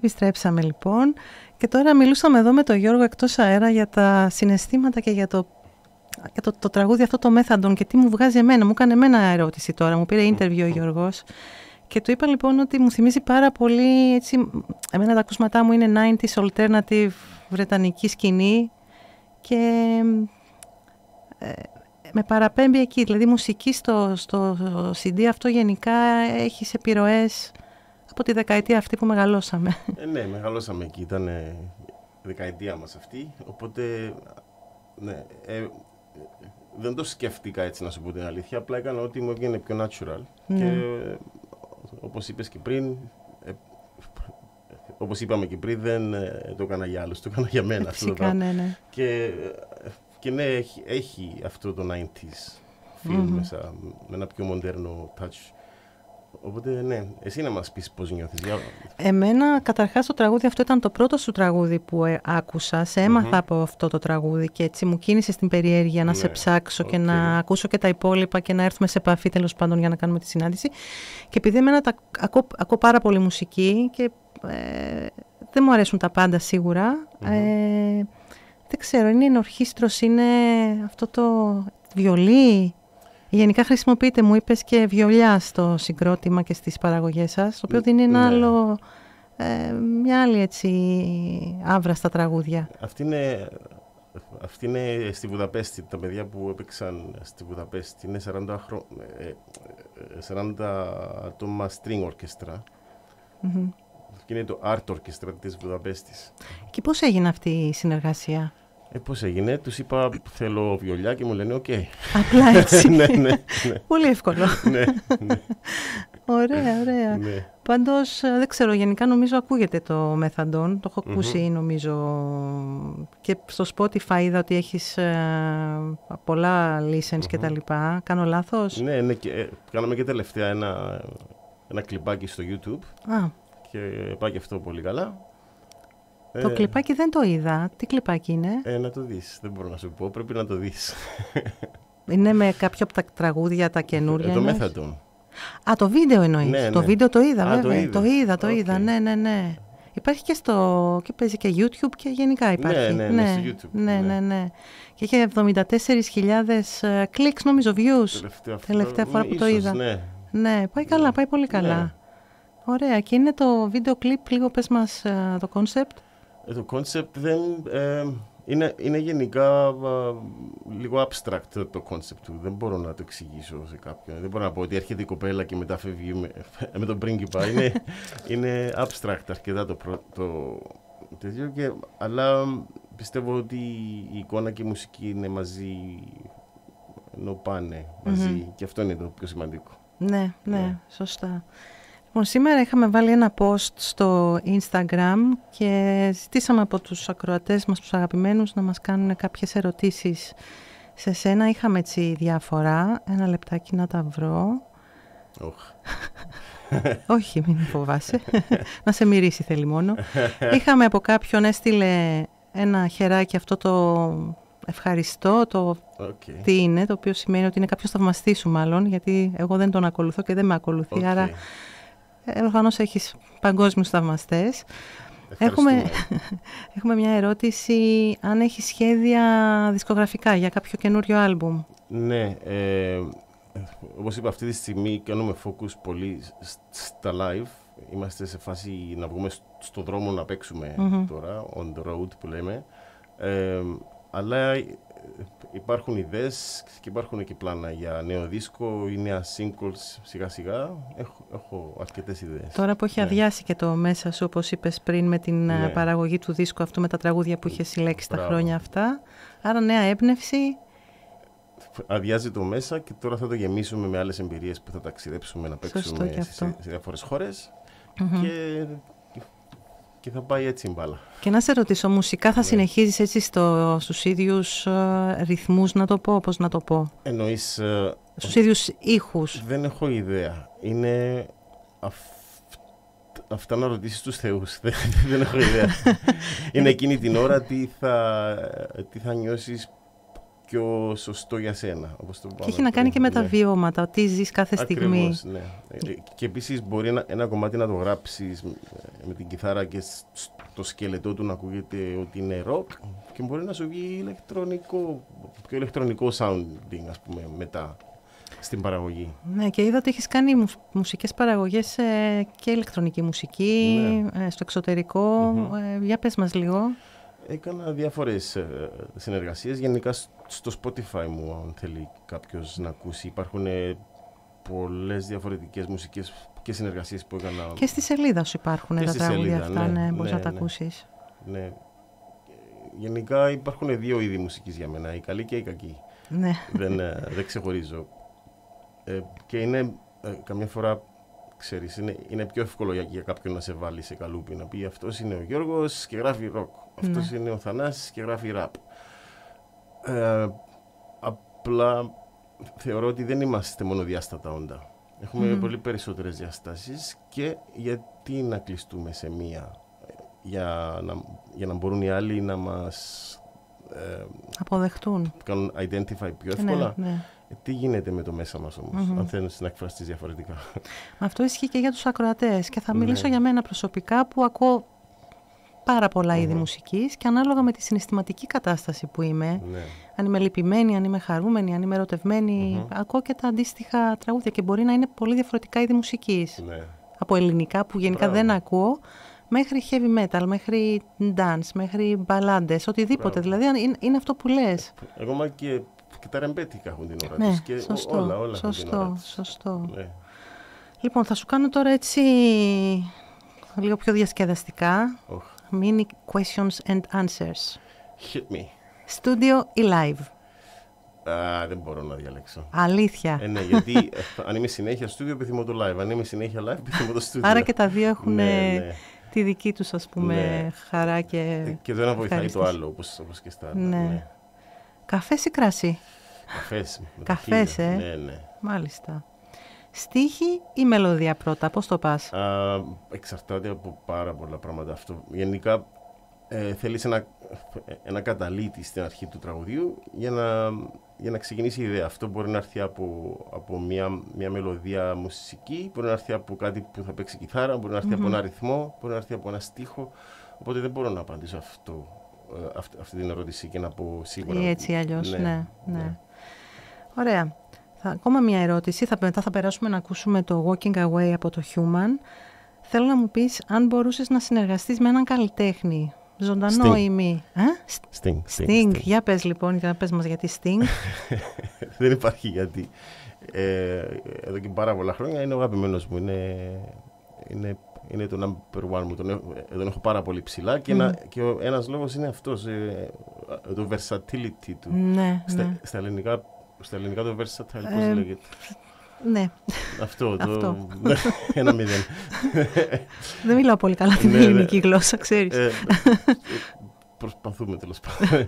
Επιστρέψαμε λοιπόν και τώρα μιλούσαμε εδώ με τον Γιώργο εκτός αέρα για τα συναισθήματα και για το τραγούδι αυτό, το Μέθαντον, και τι μου βγάζει εμένα. Μου έκανε εμένα ερώτηση τώρα, μου πήρε interview ο Γιώργος και του είπα λοιπόν ότι μου θυμίζει πάρα πολύ, έτσι, εμένα τα ακούσματά μου είναι 90s alternative βρετανική σκηνή και με παραπέμπει εκεί. Δηλαδή, η μουσική στο CD αυτό γενικά έχει επιρροές από τη δεκαετία αυτή που μεγαλώσαμε. Ναι, μεγαλώσαμε εκεί. Ήταν η δεκαετία μας αυτή. Οπότε, ναι, δεν το σκέφτηκα έτσι, να σου πω την αλήθεια. Απλά έκανα ό,τι μου έβγαινε πιο natural. Ναι. Και όπως είπες και πριν, όπως είπαμε και πριν, δεν το έκανα για άλλους, το έκανα για μένα. Φυσικά, ναι. Και ναι, έχει αυτό το 90s film μέσα, με ένα πιο μοντέρνο touch. Οπότε ναι, εσύ να μας πεις πώς νιώθεις. Εμένα καταρχάς το τραγούδι αυτό ήταν το πρώτο σου τραγούδι που άκουσα. Σε έμαθα από αυτό το τραγούδι και έτσι μου κίνησε την περιέργεια να σε ψάξω και να ακούσω και τα υπόλοιπα και να έρθουμε σε επαφή τέλος πάντων για να κάνουμε τη συνάντηση. Και επειδή εμένα ακούω πάρα πολύ μουσική και δεν μου αρέσουν τα πάντα σίγουρα. Δεν ξέρω, είναι ενορχήστρος, είναι αυτό το βιολί. Γενικά χρησιμοποιείτε, μου είπες, και βιολιά στο συγκρότημα και στις παραγωγές σας, το οποίο δίνει ένα άλλο, μια άλλη έτσι άβρα στα τραγούδια. Αυτή είναι στη Βουδαπέστη, τα παιδιά που έπαιξαν στη Βουδαπέστη. Είναι 40 άτομα string orchestra. Και είναι το Art Orchestra της Βουδαπέστης. Και πώς έγινε αυτή η συνεργασία? Πώς έγινε, τους είπα θέλω βιολιά και μου λένε οκ. Απλά έτσι. Ναι. Πολύ εύκολο. Ναι. Ωραία. Ναι. Πάντως, δεν ξέρω, γενικά νομίζω ακούγεται το Methadone. Το έχω ακούσει νομίζω και στο Spotify είδα ότι έχεις πολλά listens και τα λοιπά. Κάνω λάθος? Ναι, και κάναμε και τελευταία ένα κλιπάκι στο YouTube. Και πάει και αυτό πολύ καλά. Το κλιπάκι δεν το είδα. Τι κλιπάκι είναι? Να το δεις. Δεν μπορώ να σου πω. Πρέπει να το δεις. Είναι με κάποιο από τα τραγούδια τα καινούρια? Το Methadone. Το βίντεο εννοείς. Ναι. Το βίντεο το είδα βέβαια. Το είδα. Okay. Ναι. Υπάρχει και παίζει και YouTube και γενικά υπάρχει. Ναι, στο YouTube. Ναι. Και είχε 74.000 clicks νομίζω, views. Τελευταία φορά που το είδα. Ναι, πάει καλά, πάει πολύ καλά. Ναι. Ωραία. Και είναι το βίντεο κλιπ, λίγο πες μας το concept. Το concept είναι γενικά λίγο abstract το concept του. Δεν μπορώ να το εξηγήσω σε κάποιον. Δεν μπορώ να πω ότι έρχεται η κοπέλα και μετά φεύγει με τον πρίγκιπα. Είναι abstract αρκετά το τέτοιο. Αλλά πιστεύω ότι η εικόνα και η μουσική είναι μαζί, ενώ πάνε μαζί. Και αυτό είναι το πιο σημαντικό. Ναι, σωστά. Λοιπόν, σήμερα είχαμε βάλει ένα post στο Instagram και ζητήσαμε από τους ακροατές μας, τους αγαπημένους, να μας κάνουν κάποιες ερωτήσεις σε σένα. Είχαμε έτσι διάφορα. Ένα λεπτάκι να τα βρω. Όχι, μην φοβάσαι. Να σε μυρίσει θέλει μόνο. Είχαμε από κάποιον, έστειλε ένα χεράκι, αυτό το ευχαριστώ, το τι είναι, το οποίο σημαίνει ότι είναι κάποιος θαυμαστής σου μάλλον, γιατί εγώ δεν τον ακολουθώ και δεν με ακολουθεί, άρα προφανώς έχεις παγκόσμιους θαυμαστές. Έχουμε μια ερώτηση, αν έχεις σχέδια δισκογραφικά για κάποιο καινούριο άλμπουμ. Ναι, όπως είπα, αυτή τη στιγμή κάνουμε focus πολύ στα live. Είμαστε σε φάση να βγούμε στο δρόμο να παίξουμε τώρα, on the road που λέμε. Αλλά υπάρχουν ιδέες και υπάρχουν και πλάνα για νέο δίσκο ή νέα singles σιγά σιγά. Έχω αρκετές ιδέες. Τώρα που έχει αδειάσει και το μέσα σου, όπως είπες πριν, με την παραγωγή του δίσκου αυτού, με τα τραγούδια που είχε συλλέξει τα χρόνια αυτά. Άρα νέα έμπνευση. Αδειάζει το μέσα και τώρα θα το γεμίσουμε με άλλες εμπειρίες που θα ταξιδέψουμε να παίξουμε σε διάφορες χώρες. Και θα πάει έτσι η μπάλα. Και να σε ρωτήσω, μουσικά θα συνεχίζεις έτσι στους ίδιους ρυθμούς, να το πω, πώς να το πω? Εννοείς... στους ίδιους ήχους. Δεν έχω ιδέα. Είναι... Αυτά να ρωτήσεις τους θεούς. Δεν έχω ιδέα. Είναι εκείνη την ώρα τι θα νιώσεις πιο σωστό για σένα. Όπως το και έχει να κάνει και με τα βιώματα, τι ζεις κάθε στιγμή. Ακριβώς, ναι. Και επίσης μπορεί ένα κομμάτι να το γράψεις με την κιθάρα και στο σκελετό του να ακούγεται ότι είναι rock και μπορεί να σου βγει πιο ηλεκτρονικό sounding, ας πούμε, μετά στην παραγωγή. Ναι, και είδα ότι έχεις κάνει μουσικές παραγωγές και ηλεκτρονική μουσική στο εξωτερικό. Για πες μας λίγο. Έκανα διάφορες συνεργασίες. Γενικά στο Spotify μου, αν θέλει κάποιος να ακούσει, υπάρχουν πολλές διαφορετικές μουσικές και συνεργασίες που έκανα. Και στη σελίδα σου υπάρχουν τα τραγούδια αυτά, μπορείς να τα ακούσεις. Ναι. Γενικά υπάρχουν δύο είδη μουσικής για μένα, η καλή και η κακή. Ναι. Δεν ξεχωρίζω. Και είναι καμιά φορά, ξέρεις, είναι πιο εύκολο για κάποιον να σε βάλει σε καλούπι, να πει αυτός είναι ο Γιώργος και γράφει ροκ, αυτός είναι ο Θανάσης και γράφει ραπ. Απλά θεωρώ ότι δεν είμαστε μονοδιάστατα όντα. Έχουμε πολύ περισσότερες διαστάσεις και γιατί να κλειστούμε σε μία για να μπορούν οι άλλοι να μας αποδεχτούν, κάνουν identify πιο εύκολα. Ναι. Τι γίνεται με το μέσα μας όμως, αν θέλεις να εκφραστείς διαφορετικά. Αυτό ισχύει και για τους ακροατές και θα μιλήσω για μένα προσωπικά που ακούω πάρα πολλά είδη μουσικής και ανάλογα με τη συναισθηματική κατάσταση που είμαι, αν είμαι λυπημένη, αν είμαι χαρούμενη, αν είμαι ερωτευμένη, ακούω και τα αντίστοιχα τραγούδια και μπορεί να είναι πολύ διαφορετικά είδη μουσικής. Από ελληνικά που γενικά δεν ακούω, μέχρι heavy metal, μέχρι dance, μέχρι μπαλάντες, οτιδήποτε. Δηλαδή είναι αυτό που λες. Εγώ και τα ρεμπέτικα έχουν την ώρα τους και όλα σωστό. Ναι. Λοιπόν, θα σου κάνω τώρα έτσι λίγο πιο διασκεδαστικά. Mini questions and answers. Hit me. Studio ή live? Δεν μπορώ να διαλέξω. Αλήθεια. Ναι, γιατί αν είμαι συνέχεια studio, επιθυμώ το live. Αν είμαι συνέχεια live, επιθυμώ το studio. Άρα και τα δύο έχουν τη δική τους, ας πούμε, χαρά και και το ένα βοηθάει το άλλο, όπως και στα άλλα. Ναι. Καφές ή κρασί? Καφές. Ναι. Μάλιστα. Στίχη ή μελωδία πρώτα, πώς το πας? Εξαρτάται από πάρα πολλά πράγματα αυτό. Γενικά θέλεις ένα καταλήτη στην αρχή του τραγουδίου για να ξεκινήσει η ιδέα. Αυτό μπορεί να έρθει από μια μελωδία μουσική, μπορεί να έρθει από κάτι που θα παίξει κιθάρα, μπορεί να έρθει από ένα ρυθμό, μπορεί να έρθει από ένα στίχο. Οπότε δεν μπορώ να απαντήσω αυτή την ερώτηση και να πω σίγουρα. Ή έτσι αλλιώς, ναι. Ωραία. Ακόμα μια ερώτηση, μετά θα περάσουμε να ακούσουμε το Walking Away από το Human. Θέλω να μου πεις αν μπορούσες να συνεργαστείς με έναν καλλιτέχνη, ζωντανό ή μη. Sting. Για πες λοιπόν, για να πες μας γιατί Sting. Δεν υπάρχει γιατί. Εδώ και πάρα πολλά χρόνια είναι ο αγαπημένος μου. Είναι το number one μου. Τον έχω πάρα πολύ ψηλά και ένας λόγος είναι αυτός. Το versatility του. Ναι. Στα ελληνικά το versatile, πώς λέγεται? Ναι. Αυτό. 1-0. Δεν μιλάω πολύ καλά την ελληνική γλώσσα, ξέρεις. Προσπαθούμε τέλος πάντων.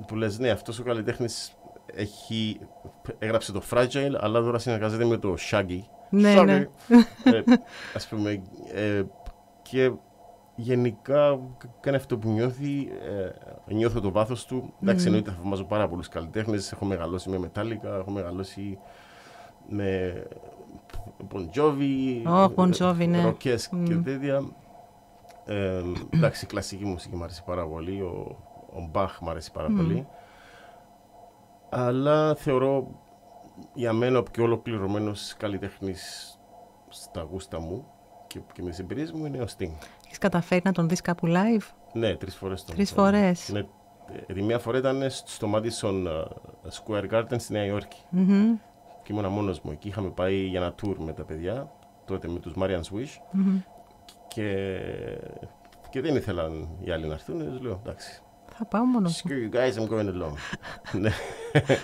Που λες, ναι, αυτός ο καλλιτέχνης έγραψε το Fragile, αλλά τώρα συνεργάζεται με το Shaggy. Ναι. Ας πούμε, και γενικά κάνει αυτό που νιώθει, νιώθω το βάθος του. Εντάξει, εννοείται θαυμάζω πάρα πολλούς καλλιτέχνες. Έχω μεγαλώσει με Metallica, έχω μεγαλώσει με Bon Jovi, ναι. ροκές και τέτοια. Εντάξει, η κλασική μουσική μου αρέσει πάρα πολύ, ο Μπαχ μου αρέσει πάρα πολύ. Αλλά θεωρώ για μένα ο πιο ολοκληρωμένος καλλιτέχνης στα γούστα μου και με τις εμπειρίες μου είναι ο Sting. Έχεις καταφέρει να τον δεις κάπου live? Ναι, 3 φορές. 3 φορές. Ναι, τη μία φορά ήταν στο Madison Square Garden στη Νέα Υόρκη. Και ήμουν μόνος μου εκεί. Είχαμε πάει για ένα tour με τα παιδιά, τότε με τους Marian's Wish. Και δεν ήθελαν οι άλλοι να έρθουν. Τους λέω, εντάξει. Θα πάω μόνος μου. Screw you guys, I'm going alone.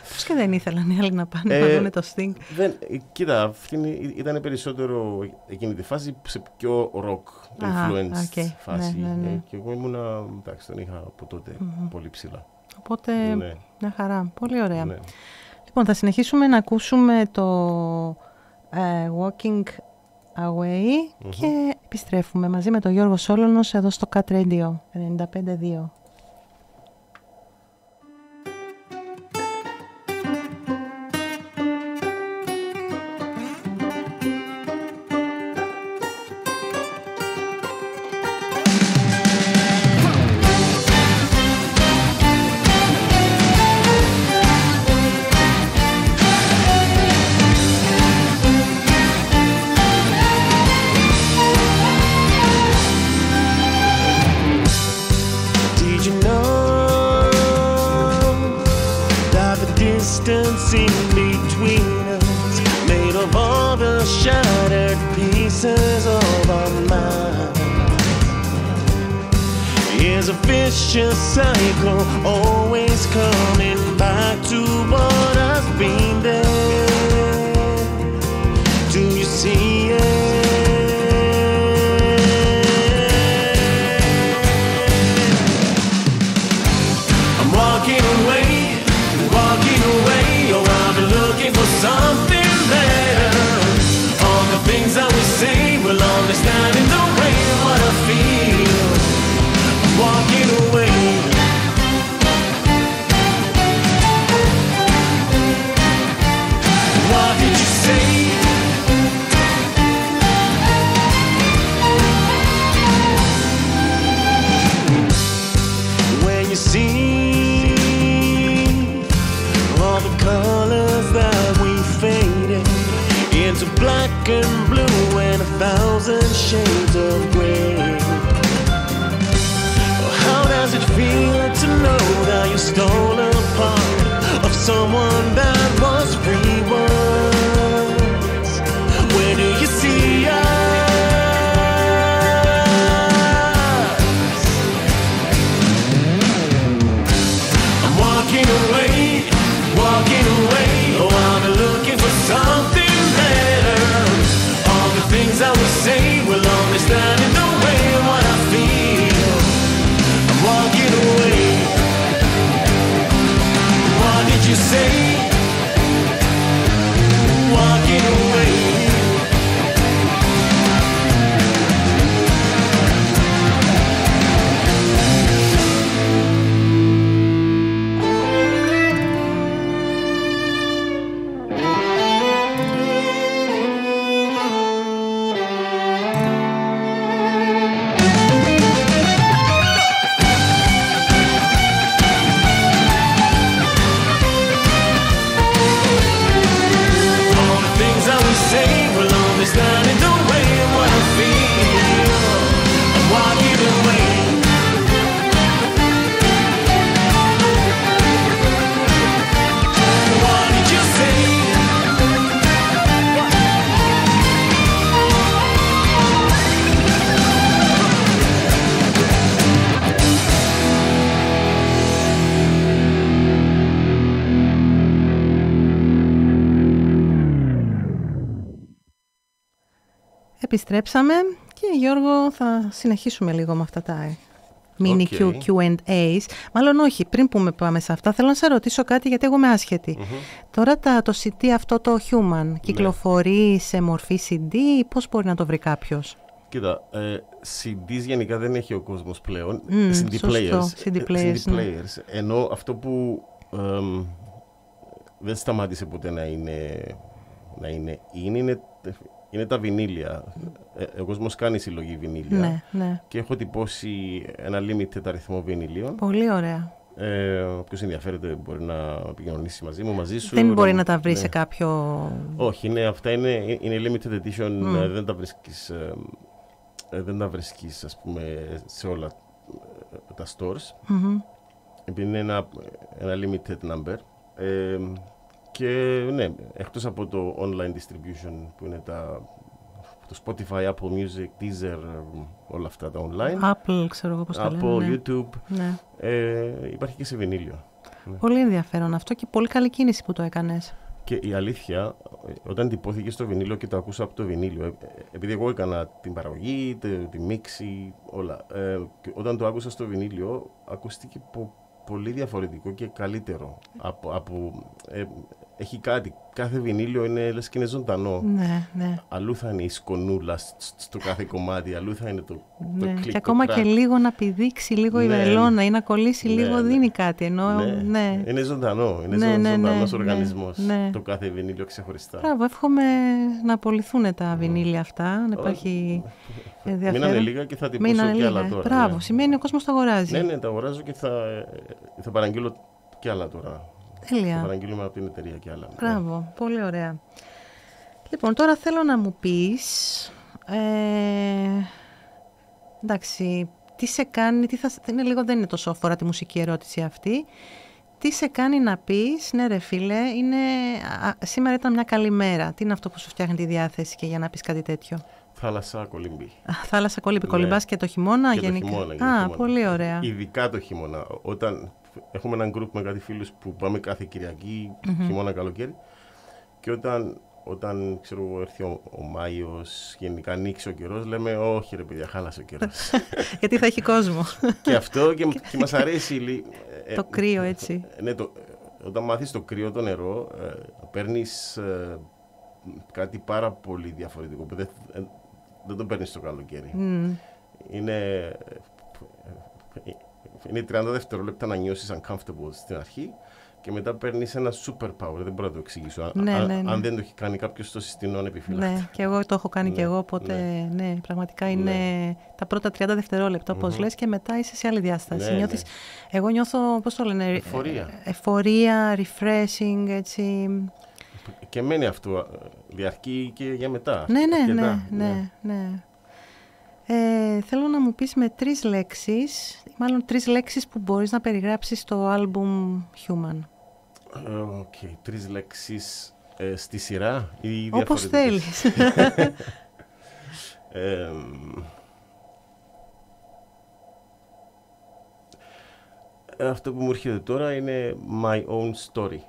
Πώς και δεν ήθελαν οι άλλοι να πάνε να δουν το Sting? Κοίτα, αυτή ήταν περισσότερο εκείνη τη φάση σε πιο rock influenced φάση. Ναι. Και εγώ ήμουνα, εντάξει, τον είχα από τότε πολύ ψηλά. Οπότε, μια χαρά. Πολύ ωραία. Ναι. Λοιπόν, θα συνεχίσουμε να ακούσουμε το Walking Away και επιστρέφουμε μαζί με τον Γιώργο Σόλωνος εδώ στο Cat Radio 95.2. in between us, made of all the shattered pieces of our minds. Here's a vicious cycle, always coming back to what has been there. Do you see it? I'm walking away, oh I've been looking for something better. All the things that we say will only stand in the way of what I feel. I'm walking away. What did you say? When you see all the colors that we faded into black and blue and 1,000 shades of gray. How does it feel to know that you stole a part of someone that was free once? Where do you see us? I'm walking away, oh I've been looking for something better. All the things that we say will only stand in the way of what I feel. I'm walking away. What did you say? Walking away. Stand in the way of what I feel. I'm walking away. What did you say? Επιστρέψαμε και Γιώργο θα συνεχίσουμε λίγο με αυτά τα mini Q&As. Μάλλον όχι, πριν πάμε σε αυτά θέλω να σε ρωτήσω κάτι γιατί εγώ είμαι άσχετη. Τώρα το CD αυτό το Human κυκλοφορεί σε μορφή CD ή πώς μπορεί να το βρει κάποιος? Κοίτα, CDs γενικά δεν έχει ο κόσμος πλέον. CD players. Ενώ αυτό που δεν σταμάτησε ποτέ είναι τα βινίλια. Ο κόσμος κάνει συλλογή βινίλια. Ναι. Και έχω τυπώσει ένα limited αριθμό βινιλίων. Πολύ ωραία. Όποιος ενδιαφέρεται μπορεί να επικοινωνήσει μαζί σου. Δεν μπορεί να τα βρει σε κάποιο... Όχι, αυτά είναι limited edition. Δεν τα βρίσκεις ας πούμε σε όλα τα stores. Επειδή είναι ένα limited number. Και ναι, εκτός από το online distribution που είναι το Spotify, Apple Music, Deezer, όλα αυτά τα online. Apple, ξέρω εγώ πώς τα λένε. Apple, YouTube. Ναι. Υπάρχει και σε βινίλιο. Πολύ ενδιαφέρον αυτό και πολύ καλή κίνηση που το έκανες. Και η αλήθεια, όταν τυπώθηκε στο βινίλιο και το ακούσα από το βινίλιο, επειδή εγώ έκανα την παραγωγή, τη μίξη, όλα. Και όταν το άκουσα στο βινίλιο, ακούστηκε πολύ διαφορετικό και καλύτερο. Έχει κάτι. Κάθε βινίλιο είναι λες και είναι ζωντανό. Ναι. Αλλού θα είναι η σκονούλα στο κάθε κομμάτι, αλλού θα είναι το κλικ. Και ακόμα και λίγο να πηδήξει λίγο η βελόνα ή να κολλήσει λίγο δίνει κάτι. Είναι ζωντανό. Είναι ζωντανός οργανισμός. Το κάθε βινίλιο ξεχωριστά. Μπράβο, εύχομαι να απολυθούν τα βινίλια αυτά, να υπάρχει ενδιαφέρον. Μείνανε λίγα και θα τυπώσω και άλλα τώρα. Μπράβο, σημαίνει ο κόσμος τα αγοράζει. Ναι, τα αγοράζω και θα παραγγείλω και άλλα τώρα. Τέλεια. Θα παραγγείλουμε από την εταιρεία και άλλα. Μπράβο, πολύ ωραία. Λοιπόν, τώρα θέλω να μου πεις, εντάξει, τι σε κάνει, δεν είναι τόσο αφορά τη μουσική ερώτηση αυτή, τι σε κάνει να πεις, ναι ρε φίλε, σήμερα ήταν μια καλή μέρα. Τι είναι αυτό που σου φτιάχνει τη διάθεση και για να πεις κάτι τέτοιο? Θάλασσα, κολύμπη. Θάλασσα, κολύμπη. Ναι. Κολυμπάς και το χειμώνα και γενικά? Το χειμώνα. Πολύ ωραία. Ειδικά το χειμώνα. Όταν έχουμε έναν γκρουπ με κάτι φίλους που πάμε κάθε Κυριακή, χειμώνα, καλοκαίρι, και όταν ξέρω, έρθει ο Μάιος, γενικά ανοίξει ο καιρός, λέμε όχι ρε παιδιά, χάλασε ο καιρός. Γιατί θα έχει κόσμο. Και αυτό και μας αρέσει. Το κρύο έτσι. Ναι, όταν μάθεις το κρύο, το νερό, παίρνεις κάτι πάρα πολύ διαφορετικό που δεν το παίρνεις το καλοκαίρι. Είναι 30 δευτερόλεπτα να νιώσεις uncomfortable στην αρχή και μετά παίρνεις ένα super power. Δεν μπορώ να το εξηγήσω. Αν δεν το έχει κάνει κάποιος στο συστηνών επιφυλάκτη. Ναι, και εγώ το έχω κάνει και εγώ, οπότε ναι, πραγματικά είναι τα πρώτα 30 δευτερόλεπτα, όπως λες, και μετά είσαι σε άλλη διάσταση. Νιώθεις, εγώ νιώθω, πώς το λένε, εφορία, refreshing, έτσι. Και μένει αυτό, διαρκεί και για μετά. Ναι. Θέλω να μου πεις με 3 λέξεις, μάλλον 3 λέξεις που μπορείς να περιγράψεις το άλμπουμ Human. 3 λέξεις στη σειρά ή όπως θέλεις. Αυτό που μου έρχεται τώρα είναι My Own Story.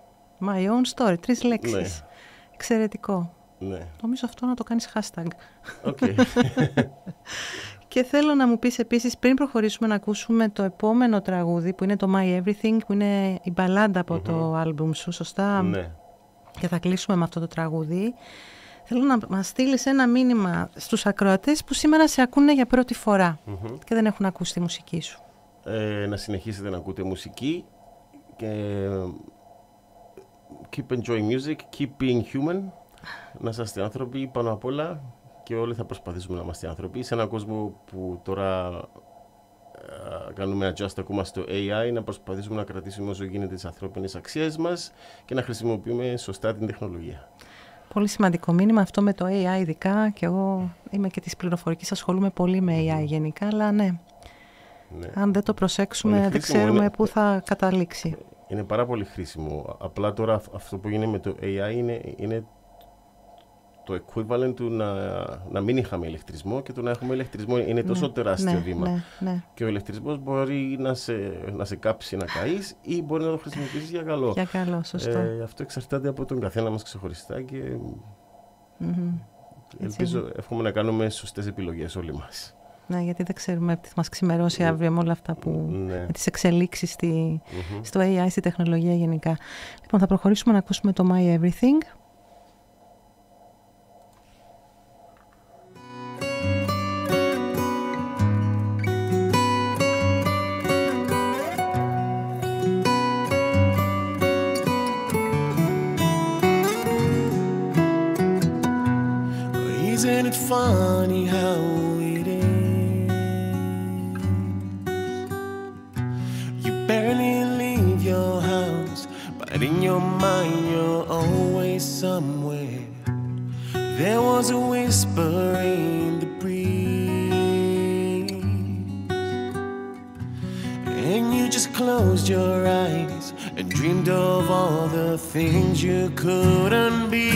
My Own Story, 3 λέξεις. Ναι. Εξαιρετικό. Ναι. Νομίζω αυτό να το κάνεις hashtag. Okay. Και θέλω να μου πεις επίσης, πριν προχωρήσουμε να ακούσουμε το επόμενο τραγούδι, που είναι το My Everything, που είναι η μπαλάντα από το άλμπουμ σου, σωστά? Ναι. Και θα κλείσουμε με αυτό το τραγούδι. Θέλω να μας στείλεις ένα μήνυμα στους ακροατές που σήμερα σε ακούνε για πρώτη φορά και δεν έχουν ακούσει τη μουσική σου. Να συνεχίσετε να ακούτε μουσική και keep enjoying music, keep being human. Να είστε άνθρωποι πάνω απ' όλα και όλοι θα προσπαθήσουμε να είμαστε άνθρωποι σε έναν κόσμο που τώρα κάνουμε adjust ακόμα στο AI, να προσπαθήσουμε να κρατήσουμε όσο γίνεται τις ανθρώπινες αξίες μας και να χρησιμοποιούμε σωστά την τεχνολογία. Πολύ σημαντικό μήνυμα αυτό με το AI ειδικά, και εγώ είμαι και της πληροφορικής, ασχολούμαι πολύ με AI γενικά, αλλά ναι. Αν δεν το προσέξουμε δεν ξέρουμε πού θα καταλήξει. Είναι πάρα πολύ χρήσιμο. Απλά τώρα αυτό που γίνεται με το AI είναι το equivalent του να μην είχαμε ηλεκτρισμό, και το να έχουμε ηλεκτρισμό είναι τόσο τεράστιο βήμα. Ναι. Και ο ηλεκτρισμός μπορεί να σε κάψει, να καείς, ή μπορεί να το χρησιμοποιήσεις για καλό. Για καλό, σωστά. Αυτό εξαρτάται από τον καθένα μας ξεχωριστά και ελπίζω, εύχομαι να κάνουμε σωστές επιλογές όλοι μας. Ναι, γιατί δεν ξέρουμε τι θα μας ξημερώσει αύριο με όλα αυτά με τις εξελίξεις στο AI, στη τεχνολογία γενικά. Λοιπόν, θα προχωρήσουμε να ακούσουμε το My Everything. Isn't it funny how it is? You barely leave your house, but in your mind you're always somewhere. There was a whisper in the breeze, and you just closed your eyes and dreamed of all the things you couldn't be.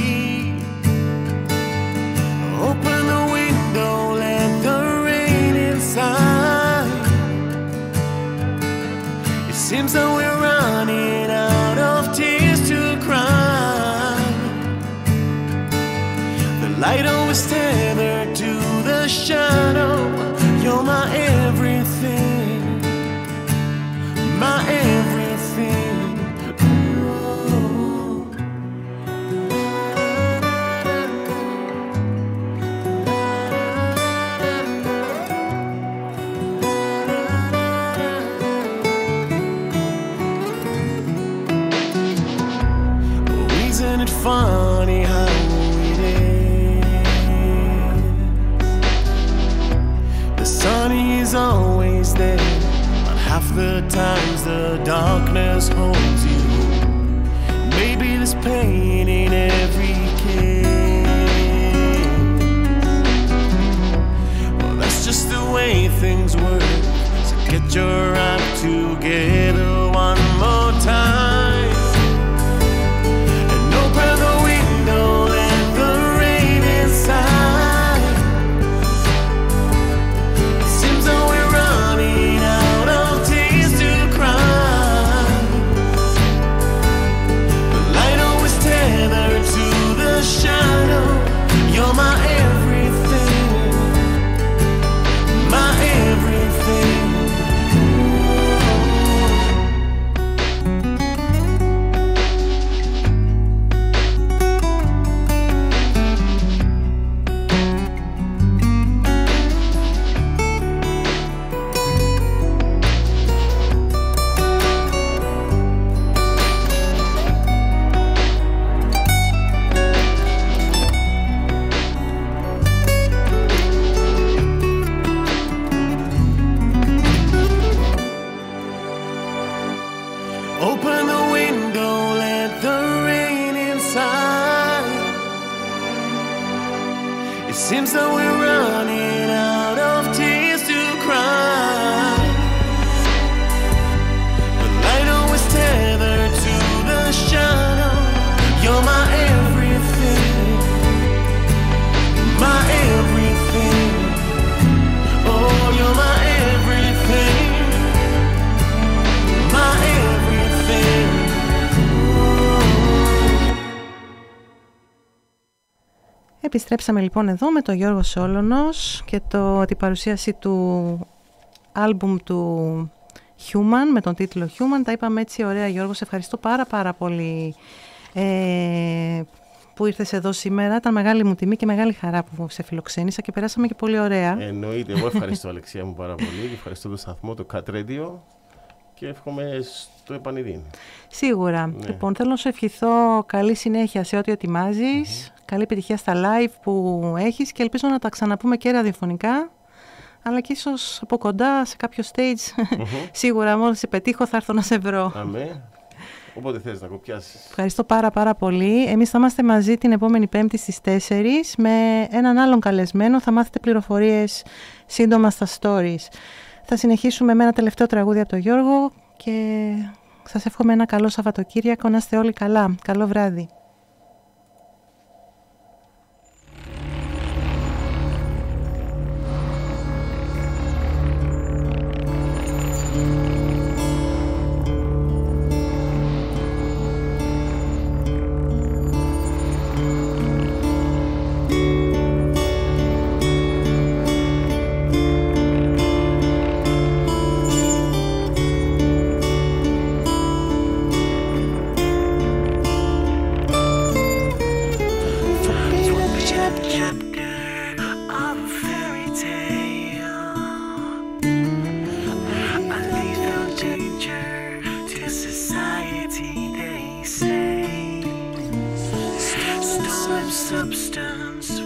Open the window, let the rain inside. It seems that we're running out of tears to cry. The light always tethered to the shadow. You're my everything, my everything. Funny how it is. The sun is always there, but half the times the darkness holds you. Maybe there's pain in every kiss. Well, that's just the way things work. So get your act together one more time. Seems that we're running out of tears to cry. The light always tethered to the shadow. You're my everything, my everything. Oh, you're my everything, my everything. Επιστρέψαμε λοιπόν εδώ με τον Γιώργο Σόλωνος και την παρουσίαση του άλμπουμ του Human με τον τίτλο Human. Τα είπαμε έτσι ωραία, Γιώργο, σε ευχαριστώ πάρα πολύ που ήρθες εδώ σήμερα. Ήταν μεγάλη μου τιμή και μεγάλη χαρά που σε φιλοξένησα και περάσαμε και πολύ ωραία. Εννοείται, εγώ ευχαριστώ Αλεξία μου πάρα πολύ και ευχαριστώ το σταθμό, το Cat Radio και εύχομαι στο επανειδήν. Σίγουρα. Ναι. Λοιπόν, θέλω να σου ευχηθώ καλή συνέχεια σε ό,τι ετοιμάζεις, καλή επιτυχία στα live που έχεις και ελπίζω να τα ξαναπούμε και ραδιοφωνικά, αλλά και ίσως από κοντά σε κάποιο stage. Σίγουρα, μόλις σε πετύχω θα έρθω να σε βρω. Αμέ. Όποτε θες να κοπιάσεις. Ευχαριστώ πάρα πολύ. Εμείς θα είμαστε μαζί την επόμενη Πέμπτη στις 4 με έναν άλλον καλεσμένο. Θα μάθετε πληροφορίες σύντομα στα stories. Θα συνεχίσουμε με ένα τελευταίο τραγούδι από τον Γιώργο και σας εύχομαι ένα καλό Σαββατοκύριακο, να είστε όλοι καλά. Καλό βράδυ. Substance